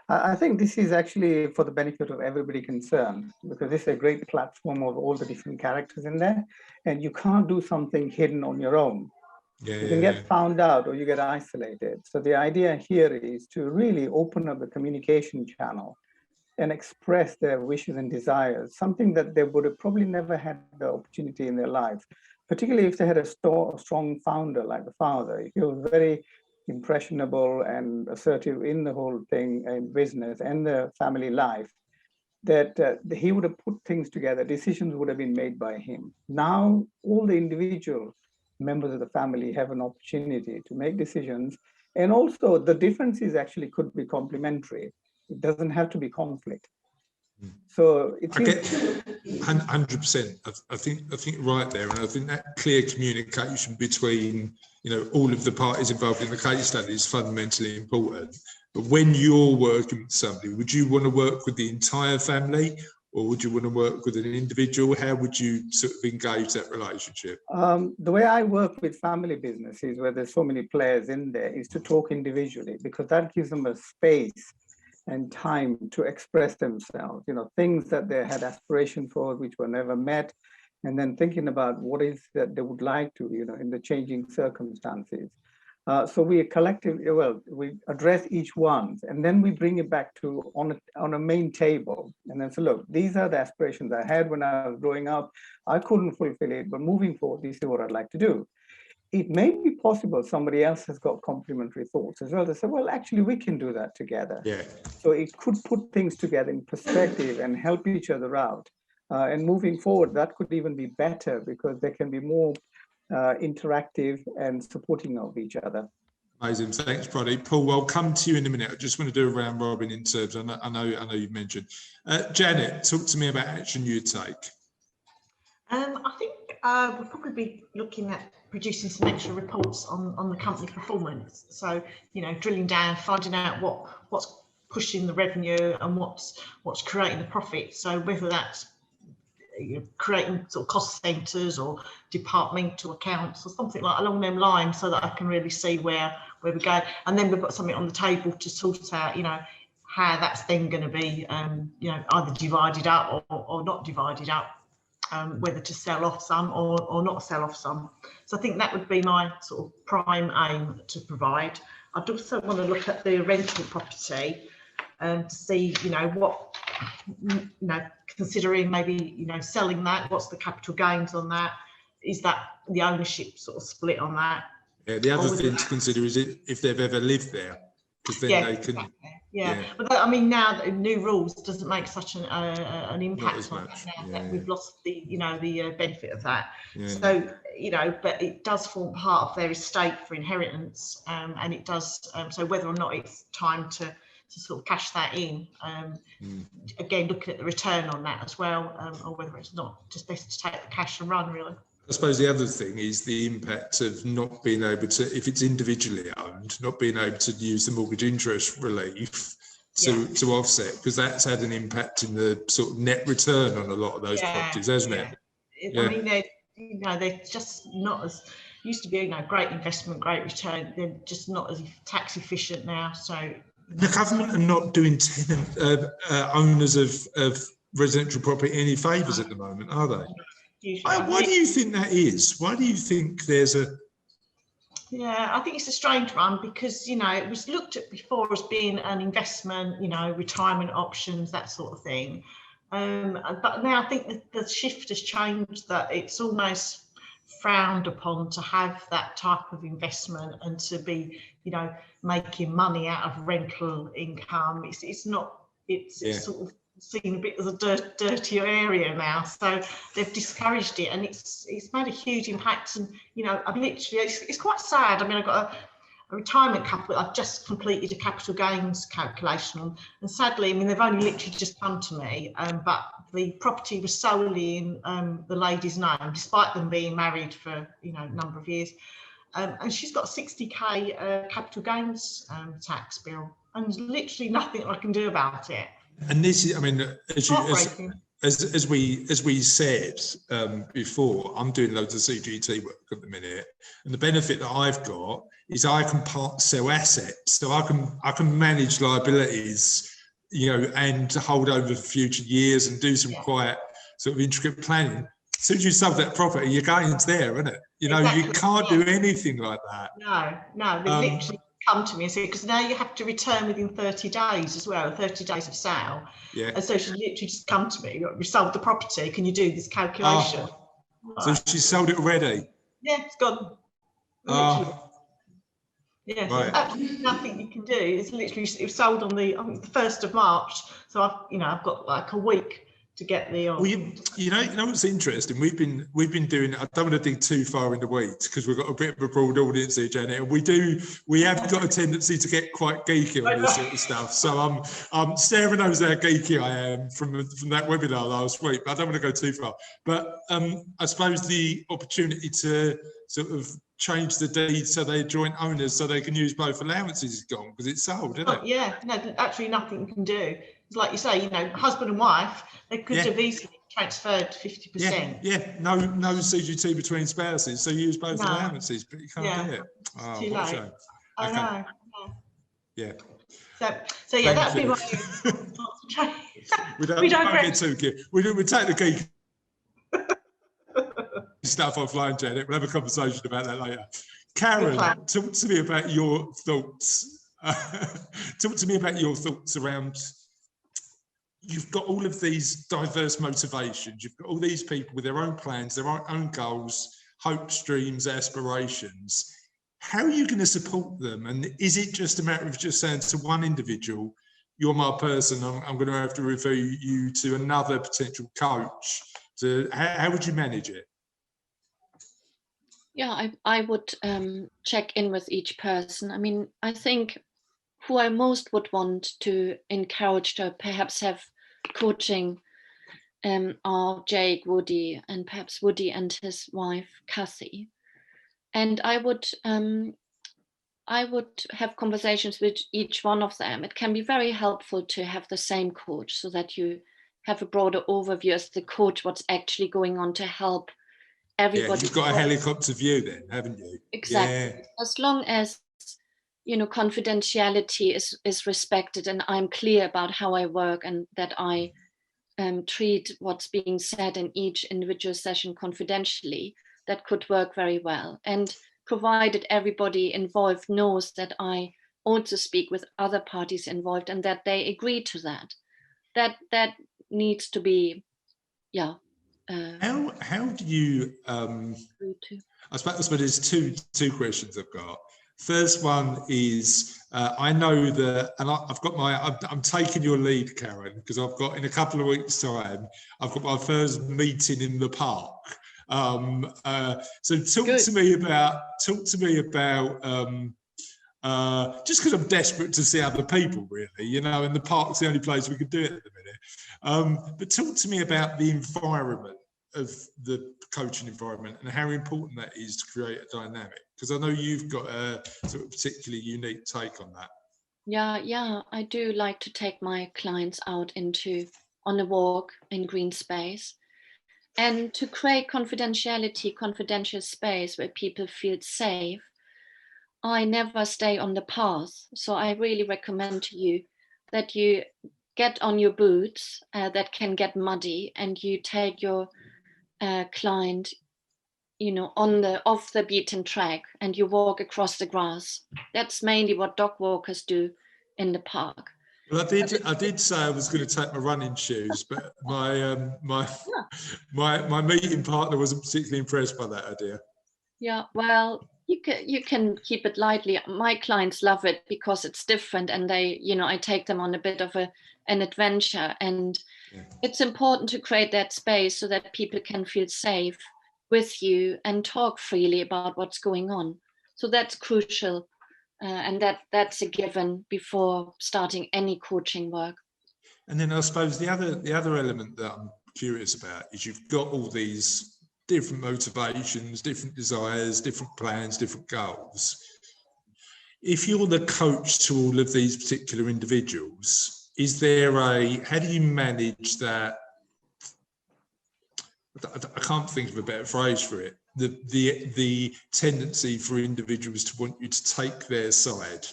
I think this is actually for the benefit of everybody concerned, because this is a great platform of all the different characters in there, and you can't do something hidden on your own. You can get found out or you get isolated. So the idea here is to really open up the communication channel and express their wishes and desires, something that they would have probably never had the opportunity in their life, particularly if they had a strong founder like the father. If he was very impressionable and assertive in the whole thing and business and the family life, that he would have put things together, decisions would have been made by him. Now, all the individual members of the family have an opportunity to make decisions. And also the differences actually could be complementary. It doesn't have to be conflict. So it's 100%. I think right there, and I think that clear communication between, you know, all of the parties involved in the case study is fundamentally important. But when you're working with somebody, would you want to work with the entire family, or would you want to work with an individual? How would you sort of engage that relationship? The way I work with family businesses, where there's so many players in there, is to talk individually, because that gives them a space and time to express themselves, you know, things that they had aspiration for, which were never met, and then thinking about what is that they would like to, you know, in the changing circumstances. So we collectively, well, we address each one, and then we bring it back to on a main table, and then say, look, these are the aspirations I had when I was growing up. I couldn't fulfill it, but moving forward, this is what I'd like to do. It may be possible somebody else has got complementary thoughts as well. They say, well, actually, we can do that together. Yeah. So it could put things together in perspective and help each other out. And moving forward, that could even be better because they can be more interactive and supporting of each other. Amazing, thanks, Praddy. Paul, I'll come to you in a minute. I just want to do a round robin in terms. I know you've mentioned. Janet, talk to me about action you take. I think we'll probably be looking at producing some extra reports on the company performance. So, you know, drilling down, finding out what's pushing the revenue and what's creating the profit. So whether that's creating sort of cost centres or departmental accounts or something like along them lines, so that I can really see where we're going. And then we've got something on the table to sort out, you know, how that's then going to be, you know, either divided up or not divided up. Whether to sell off some or not sell off some. So I think that would be my sort of prime aim to provide. I'd also want to look at the rental property to see, you know, what, you know, considering maybe, you know, selling that, what's the capital gains on that? Is that the ownership sort of split on that? Yeah, the other thing to consider is if they've ever lived there, because then they can, Yeah. But I mean, now the new rules doesn't make such an impact on much. that now Yeah. that we've lost the, you know, the benefit of that. Yeah. So, you know, but it does form part of their estate for inheritance, and it does. So whether or not it's time to sort of cash that in, again, looking at the return on that as well, or whether it's not just best to take the cash and run, really. I suppose the other thing is the impact of not being able to, if it's individually owned, not being able to use the mortgage interest relief to offset, because that's had an impact in the sort of net return on a lot of those properties, hasn't it? I mean, they're just not as, used to be, you know, great investment, great return. They're just not as tax efficient now. So the government are not doing tenant owners of residential property any favours at the moment, are they? Why do you think that is? Why do you think there's a... Yeah, I think it's a strange one because, you know, it was looked at before as being an investment, you know, retirement options, that sort of thing. But now I think the shift has changed, that it's almost frowned upon to have that type of investment and to be, you know, making money out of rental income. It's not, it's sort of seen a bit as a dirtier area now, so they've discouraged it, and it's made a huge impact. And you know, I've literally, it's quite sad. I mean, I've got a retirement couple that I've just completed a capital gains calculation on, and sadly, I mean, they've only literally just come to me, but the property was solely in the lady's name, despite them being married for, you know, a number of years, and she's got a 60k capital gains tax bill, and there's literally nothing I can do about it. And this is, I mean, as we said before, I'm doing loads of CGT work at the minute, and the benefit that I've got is I can sell assets, so I can manage liabilities, you know, and hold over for future years and do some quite sort of intricate planning. As soon as you sell that property, your gain's there, isn't it? You know, you can't do anything like that. No, they literally come to me and say, because now you have to return within 30 days as well, 30 days of sale. Yeah. And so she literally just come to me, we sold the property, can you do this calculation? So she sold it already? Yeah, it's gone. Yeah, so there's absolutely nothing you can do. It's literally, it was sold on the 1st of March. So I've got like a week to get the. Well, you know what's interesting? We've been doing. I don't want to dig too far in the weeds because we've got a bit of a broad audience here, Janet. And we have got a tendency to get quite geeky on this sort of stuff. So Sarah knows how geeky I am from that webinar last week, but I don't want to go too far. But I suppose the opportunity to sort of change the deed so they're joint owners, so they can use both allowances is gone because it's sold, isn't it? Yeah, no, actually nothing you can do. It's like you say, you know, husband and wife, they could have easily transferred 50%. Yeah, no CGT between spouses, so you use both allowances, but you can't do it. It's too late. I know. Yeah. So yeah, that'd be my we don't get too geeky. We take the geek stuff offline, Janet. We'll have a conversation about that later. Karen, talk to me about your thoughts. Talk to me about your thoughts around. You've got all of these diverse motivations. You've got all these people with their own plans, their own goals, hopes, dreams, aspirations. How are you going to support them? And is it just a matter of just saying to one individual, you're my person, I'm going to have to refer you to another potential coach? So how would you manage it? Yeah, I would check in with each person. I mean, I think who I most would want to encourage to perhaps have coaching are Jake, Woody, and perhaps Woody and his wife, Cassie. And I would have conversations with each one of them. It can be very helpful to have the same coach so that you have a broader overview as the coach, what's actually going on to help everybody. Yeah, you've got a helicopter view then, haven't you? Exactly. Yeah. As long as, you know, confidentiality is respected and I'm clear about how I work and that I treat what's being said in each individual session confidentially, that could work very well. And provided everybody involved knows that I also speak with other parties involved and that they agree to that. That needs to be, how do you I suppose there's two questions I've got. First one is I know that, and I'm taking your lead, Karen, because I've got in a couple of weeks' time, I've got my first meeting in the park. So talk to me about just because I'm desperate to see other people, really, you know, and the park's the only place we could do it at the minute. But talk to me about the environment of the coaching environment and how important that is to create a dynamic, because I know you've got a sort of particularly unique take on that. Yeah, I do like to take my clients out on a walk in green space, and to create confidential space where people feel safe. I never stay on the path, so I really recommend to you that you get on your boots that can get muddy, and you take your client, you know, off the beaten track, and you walk across the grass. That's mainly what dog walkers do in the park. Well, I did say I was going to take my running shoes, but my meeting partner wasn't particularly impressed by that idea. Yeah, well, you can keep it lightly. My clients love it because it's different, and they, you know, I take them on a bit of an adventure, and it's important to create that space so that people can feel safe with you and talk freely about what's going on. So that's crucial, and that's a given before starting any coaching work. And then I suppose the other element that I'm curious about is you've got all these different motivations, different desires, different plans, different goals. If you're the coach to all of these particular individuals, how do you manage that? I can't think of a better phrase for it. The tendency for individuals to want you to take their side.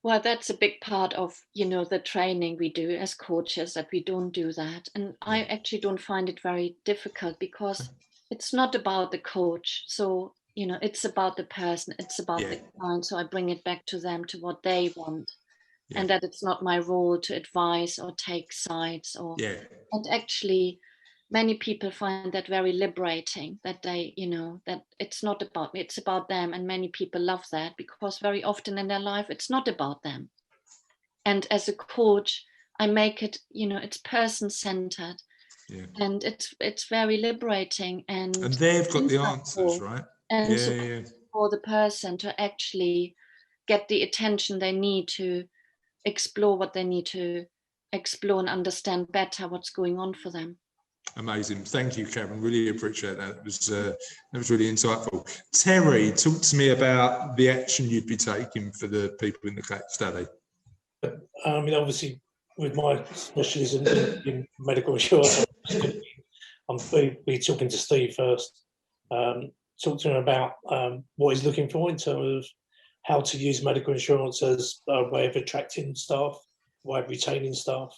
Well, that's a big part of, you know, the training we do as coaches, that we don't do that. And I actually don't find it very difficult, because it's not about the coach. So, you know, it's about the person, it's about the client. So I bring it back to them, to what they want. And that it's not my role to advise or take sides. And actually, many people find that very liberating, that they, you know, that it's not about me, it's about them. And many people love that, because very often in their life, it's not about them. And as a coach, I make it, you know, it's person-centered. And it's very liberating. And they've got the answers, right? And for the person to actually get the attention they need to explore what they need to explore and understand better what's going on for them. Amazing. Thank you, Karen. Really appreciate that. It was really insightful. Terry, talk to me about the action you'd be taking for the people in the case study. I mean, obviously, with my specialism in medical insurance, I'm be talking to Steve first. Talk to him about what he's looking for in terms of how to use medical insurance as a way of attracting staff, way of retaining staff.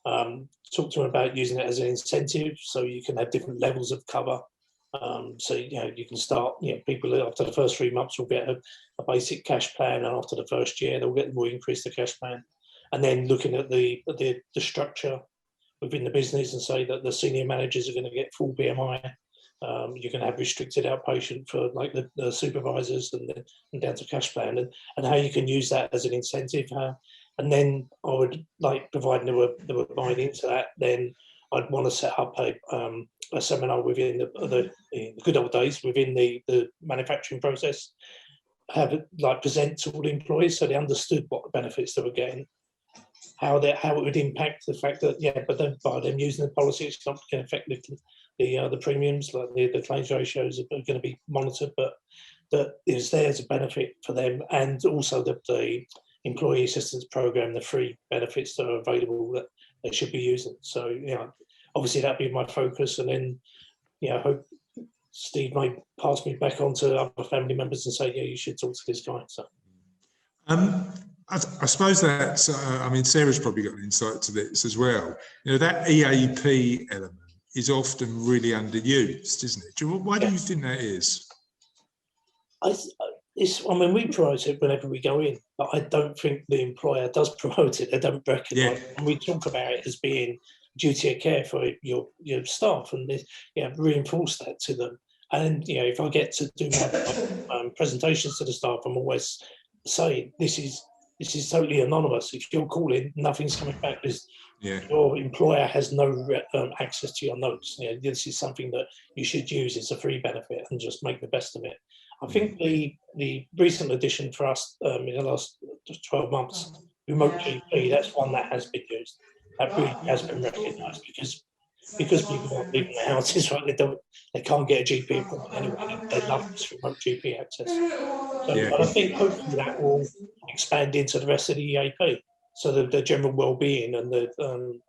Talk to him about using it as an incentive, so you can have different levels of cover. So, you know, you can start, you know, people after the first 3 months will get a basic cash plan, and after the first year will increase the cash plan. And then looking at the structure within the business, and say that the senior managers are going to get full BMI. You can have restricted outpatient for like the supervisors, and down to cash plan, and how you can use that as an incentive. And then I would, like, providing they were buying into that, then I'd want to set up a seminar within the good old days, within the manufacturing process, have it like present to all the employees so they understood what the benefits they were getting, how it would impact the fact that, but then by them using the policy, it's not going to affect the premiums, like the claims ratios are going to be monitored, but that is there as a benefit for them, and also the employee assistance program, the free benefits that are available that they should be using. So, you know, obviously that'd be my focus, and then, you know, I hope Steve may pass me back on to other family members and say, yeah, you should talk to this guy. So, I suppose that's, I mean, Sarah's probably got an insight to this as well. You know, that EAP element is often really underused, isn't it? Why do you think that is? I mean, we promote it whenever we go in, but I don't think the employer does promote it. They don't recognise it. And we talk about it as being duty of care for your staff, and reinforce that to them. And you know, if I get to do my presentations to the staff, I'm always saying this is totally anonymous. If you're calling, nothing's coming back. Your employer has no access to your notes. You know, this is something that you should use. It's a free benefit, and just make the best of it. I think the recent addition for us in the last 12 months, remote GP, that's one that has been used. That really has been recognised because people aren't leaving their houses, right? They can't get a GP appointment anyway. They love this remote GP access. So, but I think hopefully that will expand into the rest of the EAP. So the general well-being and the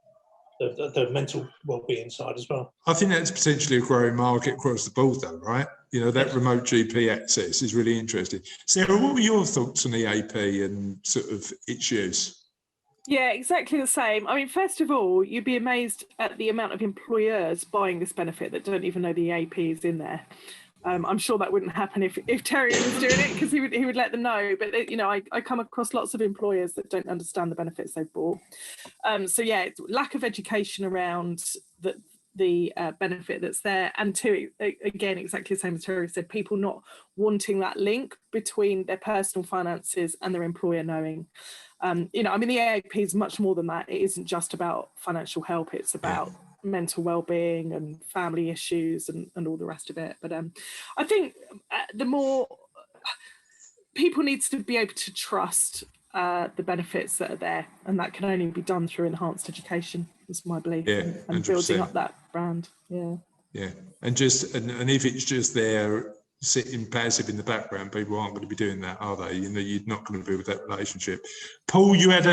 mental well-being side as well. I think that's potentially a growing market across the board, though, right? You know, that remote GP access is really interesting. Sarah, what were your thoughts on EAP and sort of its use? Yeah, exactly the same. I mean, first of all, you'd be amazed at the amount of employers buying this benefit that don't even know the EAP is in there. I'm sure that wouldn't happen if Terry was doing it, because he would let them know. But you know, I come across lots of employers that don't understand the benefits they've bought. So yeah, it's lack of education around the benefit that's there, and two, again, exactly the same as Terry said, people not wanting that link between their personal finances and their employer knowing. You know, I mean, the EAP is much more than that. It isn't just about financial help. It's about mental well-being and family issues and all the rest of it. But I think the more people need to be able to trust the benefits that are there, and that can only be done through enhanced education, is my belief, and building up that brand. And if it's just there sitting passive in the background, people aren't going to be doing that, are they? You know, you're not going to build that relationship. Paul, you had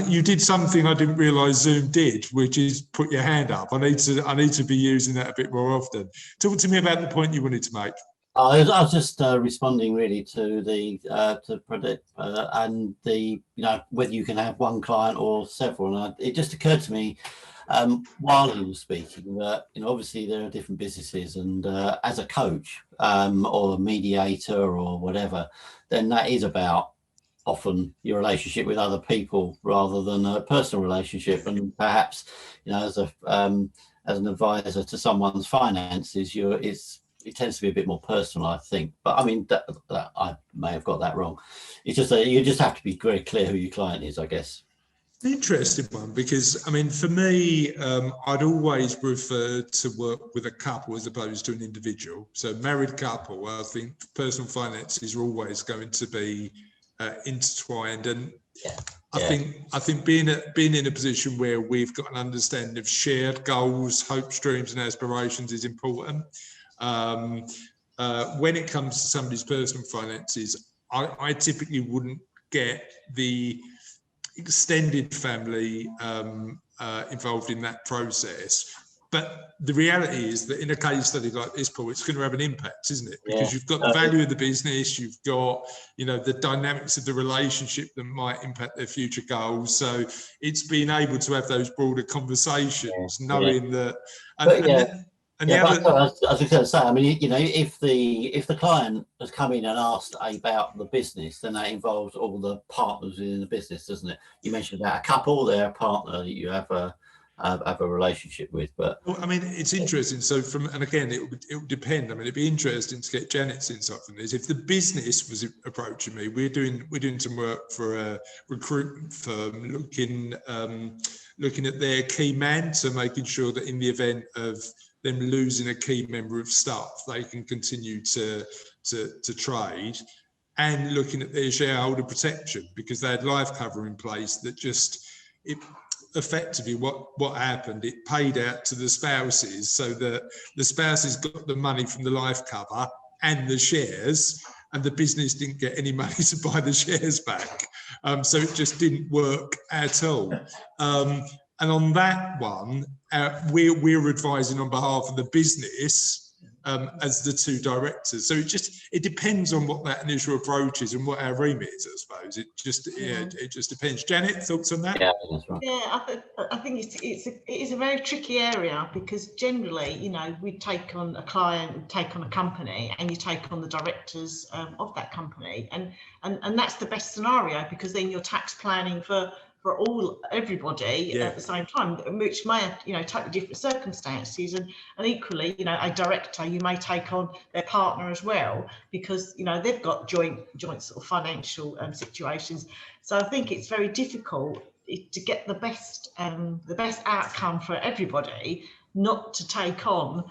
you did something I didn't realise Zoom did, which is put your hand up. I need to be using that a bit more often. Talk to me about the point you wanted to make. I was just responding really to the Pradip and the, you know, whether you can have one client or several. And it just occurred to me while he was speaking that, you know, obviously there are different businesses, and as a coach or a mediator or whatever, then that is about often your relationship with other people rather than a personal relationship. And perhaps, you know, as an advisor to someone's finances, it tends to be a bit more personal, I think. But I mean, that I may have got that wrong. It's just that you just have to be very clear who your client is, I guess. Interesting one, because I mean, for me, I'd always prefer to work with a couple as opposed to an individual. So married couple, I think personal finances are always going to be intertwined, and I think being in a position where we've got an understanding of shared goals, hopes, dreams, and aspirations is important. When it comes to somebody's personal finances, I typically wouldn't get the extended family involved in that process. But the reality is that in a case study like this, Paul, it's going to have an impact, isn't it? Because you've got the value of the business, you've got, you know, the dynamics of the relationship that might impact their future goals. So it's being able to have those broader conversations, knowing that. I was going to say, I mean, you know, if the client has come in and asked about the business, then that involves all the partners within the business, doesn't it? You mentioned about a couple, they're a partner that you have a relationship with. But well, I mean, it's interesting. So and again, it would depend. I mean, it'd be interesting to get Janet's insight from this. If the business was approaching me, we're doing some work for a recruitment firm looking at their key man, so making sure that in the event of them losing a key member of staff, they can continue to trade, and looking at their shareholder protection, because they had life cover in place that effectively what happened, it paid out to the spouses, so that the spouses got the money from the life cover and the shares, and the business didn't get any money to buy the shares back. So it just didn't work at all. And on that one, we're advising on behalf of the business as the two directors. So it depends on what that initial approach is and what our remit is, I suppose. It just depends. Janet, thoughts on that? Yeah, that's right. Yeah, I think it is a very tricky area, because generally, you know, we take on a client, take on a company, and you take on the directors of that company, and that's the best scenario, because then you're tax planning for for everybody Yeah. at the same time, which may have, you know, totally different circumstances. And equally, you know, a director, you may take on their partner as well, because, you know, they've got joint sort of financial situations. So I think it's very difficult to get the best outcome for everybody, not to take on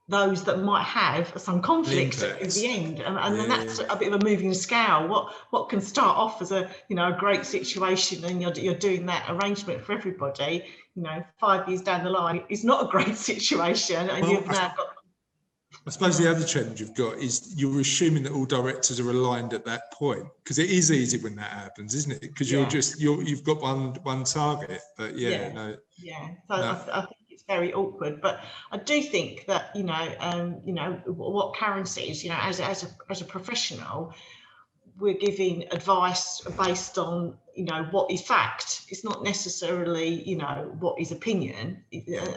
those that might have some conflict at the end, and then that's a bit of a moving scale. What can start off as a, you know, a great situation, and you're doing that arrangement for everybody, you know, 5 years down the line, it's not a great situation, and you've now got. I suppose the other challenge you've got is you're assuming that all directors are aligned at that point, because it is easy when that happens, isn't it? Because you've got one target. But So I think it's very awkward. But I do think that, you know, what Karen says, you know, as a professional, we're giving advice based on, you know, what is fact. It's not necessarily, you know, what is opinion,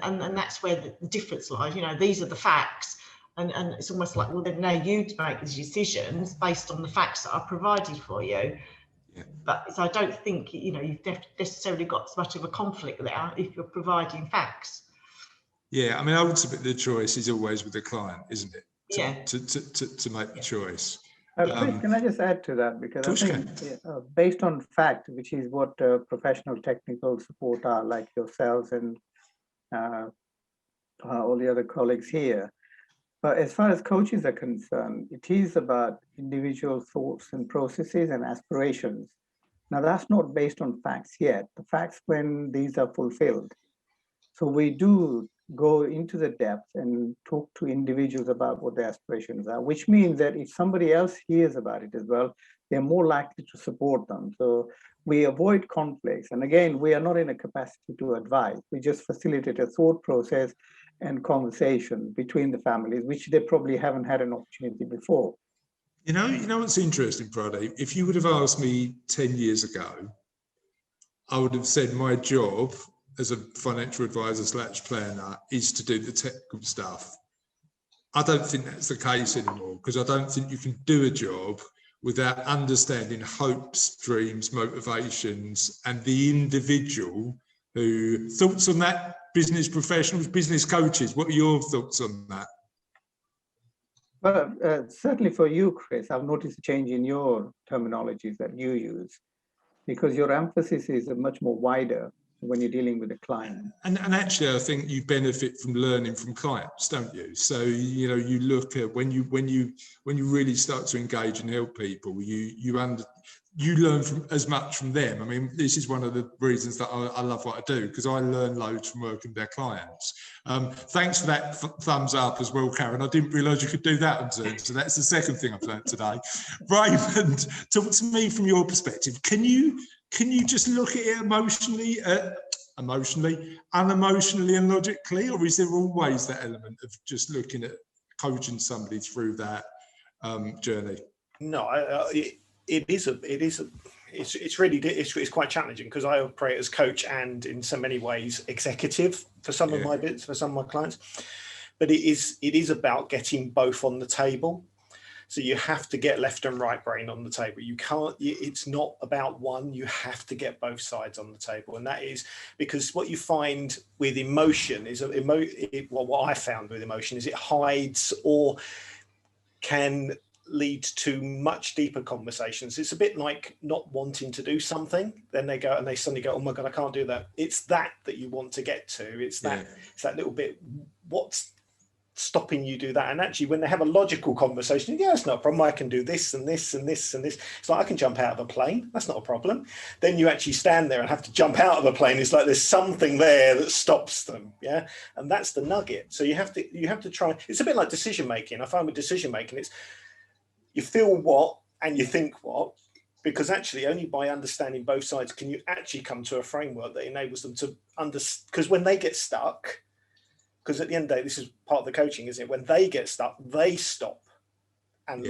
and that's where the difference lies. You know, these are the facts. And it's almost like, well, then now you make the decisions based on the facts that are provided for you. Yeah. But so I don't think, you know, you've necessarily got so much of a conflict there if you're providing facts. Yeah, I mean, ultimately the choice is always with the client, isn't it? To make the choice. Chris, can I just add to that? Because I think based on fact, which is what professional technical support are, like yourselves and all the other colleagues here. But as far as coaches are concerned, it is about individual thoughts and processes and aspirations. Now, that's not based on facts yet. The facts when these are fulfilled. So we do go into the depth and talk to individuals about what their aspirations are, which means that if somebody else hears about it as well, they're more likely to support them. So we avoid conflicts. And again, we are not in a capacity to advise. We just facilitate a thought process and conversation between the families, which they probably haven't had an opportunity before. You know what's interesting, Friday? If you would have asked me 10 years ago, I would have said my job as a financial advisor / planner is to do the technical stuff. I don't think that's the case anymore, because I don't think you can do a job without understanding hopes, dreams, motivations, and the individual who. Thoughts on that, business professionals, business coaches? What are your thoughts on that? Well, certainly for you, Chris, I've noticed a change in your terminologies that you use, because your emphasis is much more wider when you're dealing with a client. And actually, I think you benefit from learning from clients, don't you? So, you know, you look at when you really start to engage and help people, you learn from as much from them. I mean, this is one of the reasons that I love what I do, because I learn loads from working with their clients. Thanks for that thumbs up as well, Karen. I didn't realise you could do that on Zoom. So that's the second thing I've learned today. Raymond, talk to me from your perspective. Can you just look at it emotionally, unemotionally and logically, or is there always that element of just looking at coaching somebody through that journey? No, it's quite challenging, because I operate as coach and in so many ways executive for some of my bits, for some of my clients. But it is about getting both on the table. So you have to get left and right brain on the table. You can't, it's not about one, you have to get both sides on the table. And that is because what you find with emotion is, what I found with emotion is it hides or can lead to much deeper conversations. It's a bit like not wanting to do something. Then they go and they suddenly go, oh my God, I can't do that. It's that you want to get to. It's that little bit, what's stopping you do that? And actually when they have a logical conversation, it's not a problem, I can do this and this and this and this. It's like, I can jump out of a plane, that's not a problem. Then you actually stand there and have to jump out of a plane. It's like there's something there that stops them. And that's the nugget. So you have to try. It's a bit like decision making. I find with decision making, it's you feel what and you think what, because actually only by understanding both sides can you actually come to a framework that enables them to understand. Because when they get stuck, because at the end of the day, this is part of the coaching, isn't it? When they get stuck, they stop and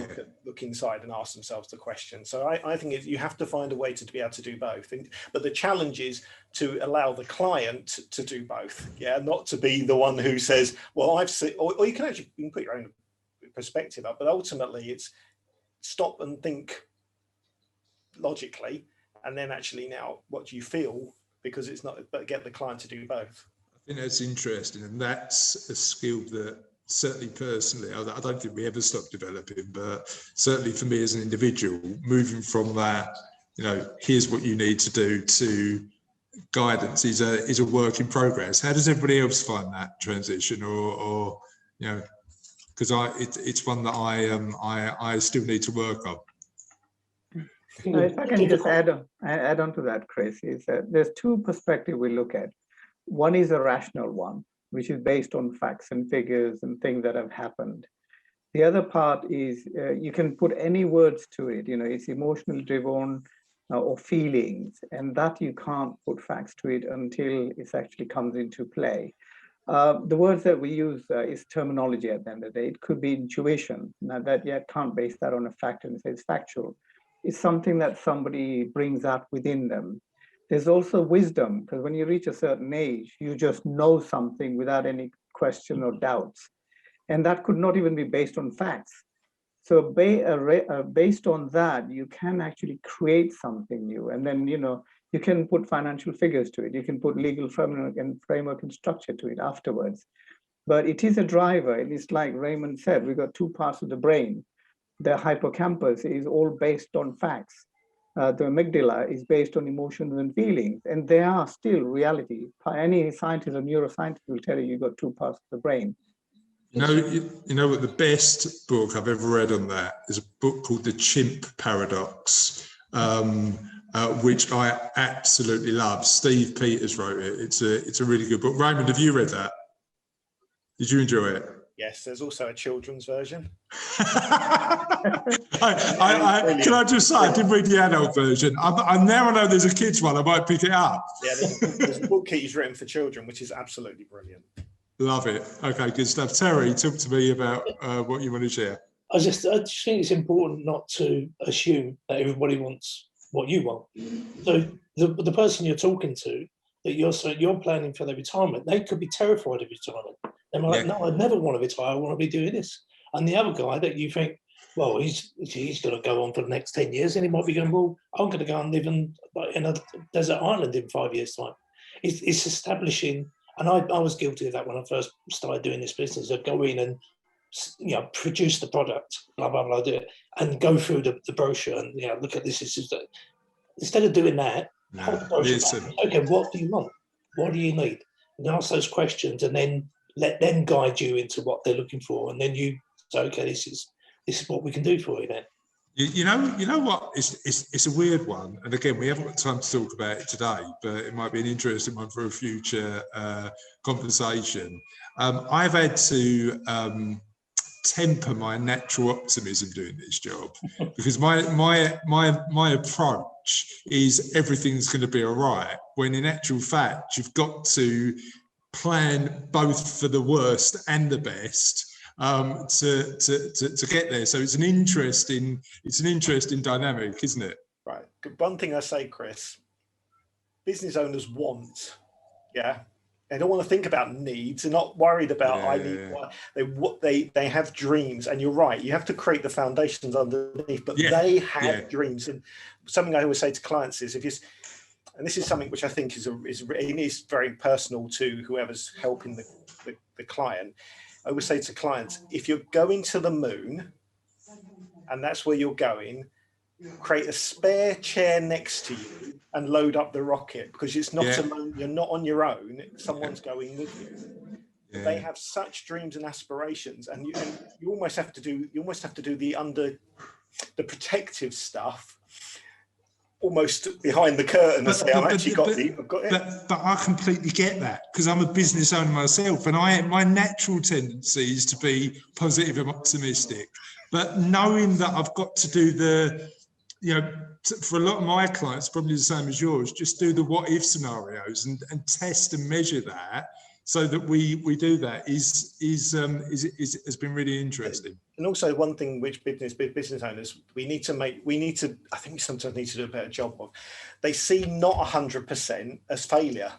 look inside and ask themselves the question. So I think you have to find a way to be able to do both. But the challenge is to allow the client to do both. Not to be the one who says, well, I've seen, or you can put your own perspective up, but ultimately it's stop and think logically and then actually now what do you feel, because it's not, but get the client to do both. I think that's interesting, and that's a skill that certainly personally, I don't think we ever stop developing, but certainly for me as an individual, moving from that, here's what you need to do, to guidance is a work in progress. How does everybody else find that transition, or because it's one that I still need to work on. If I can just add on to that, Chris, is that there's two perspectives we look at. One is a rational one, which is based on facts and figures and things that have happened. The other part is you can put any words to it, it's emotional driven or feelings, and that you can't put facts to it until it actually comes into play. The words that we use is terminology at the end of the day. It could be intuition. Now that yet can't base that on a fact and say it's factual. It's something that somebody brings out within them. There's also wisdom, because when you reach a certain age, you just know something without any question or doubts. And that could not even be based on facts. So based on that, you can actually create something new. And then, you can put financial figures to it. You can put legal framework and structure to it afterwards. But it is a driver. And it's like Raymond said, we've got two parts of the brain. The hippocampus is all based on facts. The amygdala is based on emotions and feelings, and they are still reality. Any scientist or neuroscientist will tell you you've got two parts of the brain. You know what the best book I've ever read on that is a book called The Chimp Paradox, which I absolutely love. Steve Peters wrote it. It's a really good book. Raymond, have you read that? Did you enjoy it? Yes, there's also a children's version. Can I just say, I did read the adult version. I now know there's a kids one. I might pick it up. Yeah, there's a book he's written for children, which is absolutely brilliant. Love it. Okay, good stuff. Terry, talk to me about what you want to share. I just think it's important not to assume that everybody wants what you want. So the person you're talking to, that you're planning for their retirement, they could be terrified of retirement. They're like, no, I never want to retire. I want to be doing this. And the other guy that you think, well, he's going to go on for the next 10 years, and he might be going, well, I'm going to go and live in a desert island in 5 years' time. It's establishing, and I was guilty of that when I first started doing this business, of go in and produce the product, blah, blah, blah, do it, and go through the brochure and look at this. Instead of doing that, hold the brochure back. Okay, what do you want? What do you need? And ask those questions, and then let them guide you into what they're looking for, and then you say, okay, this is what we can do for you then. You know what? It's a weird one, and again, we haven't got time to talk about it today, but it might be an interesting one for a future conversation. I've had to temper my natural optimism doing this job, because my approach is everything's going to be all right, when in actual fact you've got to plan both for the worst and the best to get there. So it's an interesting dynamic, isn't it? Right. One thing I say, Chris, business owners want, they don't want to think about needs. They're not worried about I need what they have dreams. And you're right, you have to create the foundations underneath, but they have dreams. And something I always say to clients is, and this is something which I think is very personal to whoever's helping the client. I always say to clients, if you're going to the moon and that's where you're going, create a spare chair next to you and load up the rocket, because it's not alone. You're not on your own. Someone's going with you. Yeah. They have such dreams and aspirations, and you almost have to do the protective stuff almost behind the curtain and say, I've got it. But I completely get that, because I'm a business owner myself, and my natural tendency is to be positive and optimistic. But knowing that I've got to do for a lot of my clients, probably the same as yours, just do the what if scenarios and test and measure that, so that we do that has been really interesting. And also one thing which business owners we need to I think we sometimes need to do a better job of. They see not 100% as failure.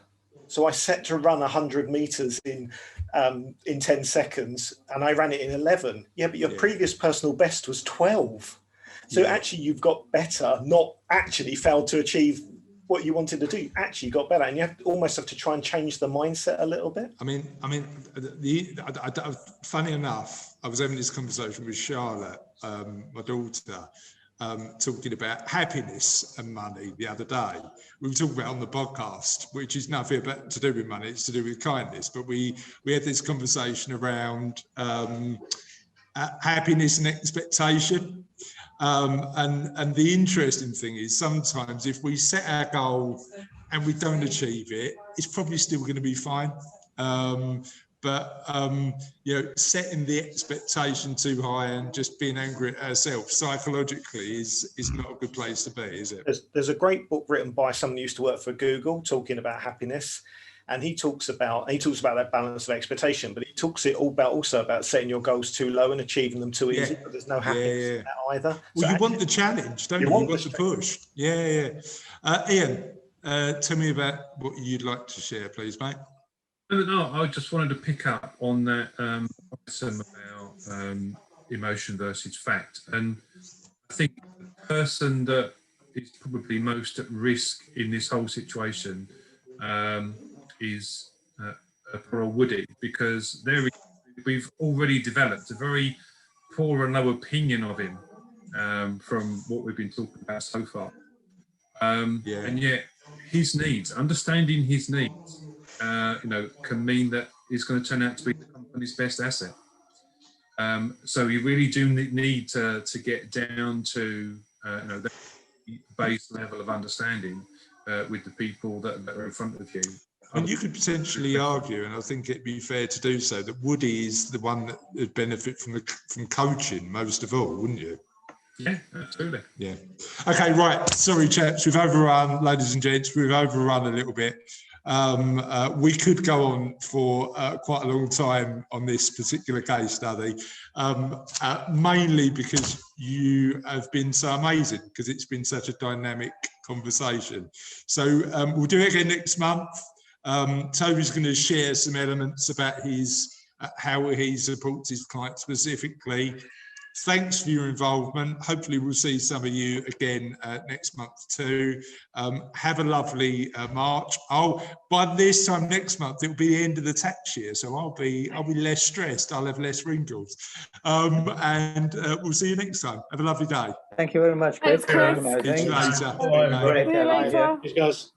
So I set to run 100 meters in 10 seconds and I ran it in 11. Yeah, but your previous personal best was 12. So actually you've got better, not actually failed to achieve what you wanted to do. Actually got better, and you almost have to try and change the mindset a little bit. Funny enough, I was having this conversation with Charlotte, my daughter, talking about happiness and money the other day. We were talking about on the podcast, which is nothing to do with money, it's to do with kindness. But we had this conversation around happiness and expectation. And the interesting thing is sometimes if we set our goal and we don't achieve it, it's probably still going to be fine. But setting the expectation too high and just being angry at ourselves psychologically is not a good place to be, is it? There's a great book written by someone who used to work for Google talking about happiness, and he talks about that balance of expectation, but he talks also about setting your goals too low and achieving them too easy. But there's no happiness in that either. Well, you want the challenge, don't you? You want the push. Ian, tell me about what you'd like to share, please, mate. No, I just wanted to pick up on that item about emotion versus fact. And I think the person that is probably most at risk in this whole situation is poor old Woody, because we've already developed a very poor and low opinion of him from what we've been talking about so far. And yet his needs, understanding his needs, can mean that he's going to turn out to be the company's best asset. So you really do need to get down to the base level of understanding with the people that are in front of you. And you could potentially argue, and I think it'd be fair to do so, that Woody is the one that would benefit from coaching most of all, wouldn't you? Yeah, absolutely. Yeah. Okay, right. Sorry, chaps, we've overrun, ladies and gents, we've overrun a little bit. We could go on for quite a long time on this particular case study, mainly because you have been so amazing, because it's been such a dynamic conversation. So we'll do it again next month. Toby's going to share some elements about how he supports his clients specifically. Thanks for your involvement. Hopefully we'll see some of you again next month too. Have a lovely March. By this time next month, it'll be the end of the tax year, so I'll be less stressed. I'll have less wrinkles. And we'll see you next time. Have a lovely day. Thank you very much, Chris. Thanks, Chris. See you later. Great. See you later. Guys.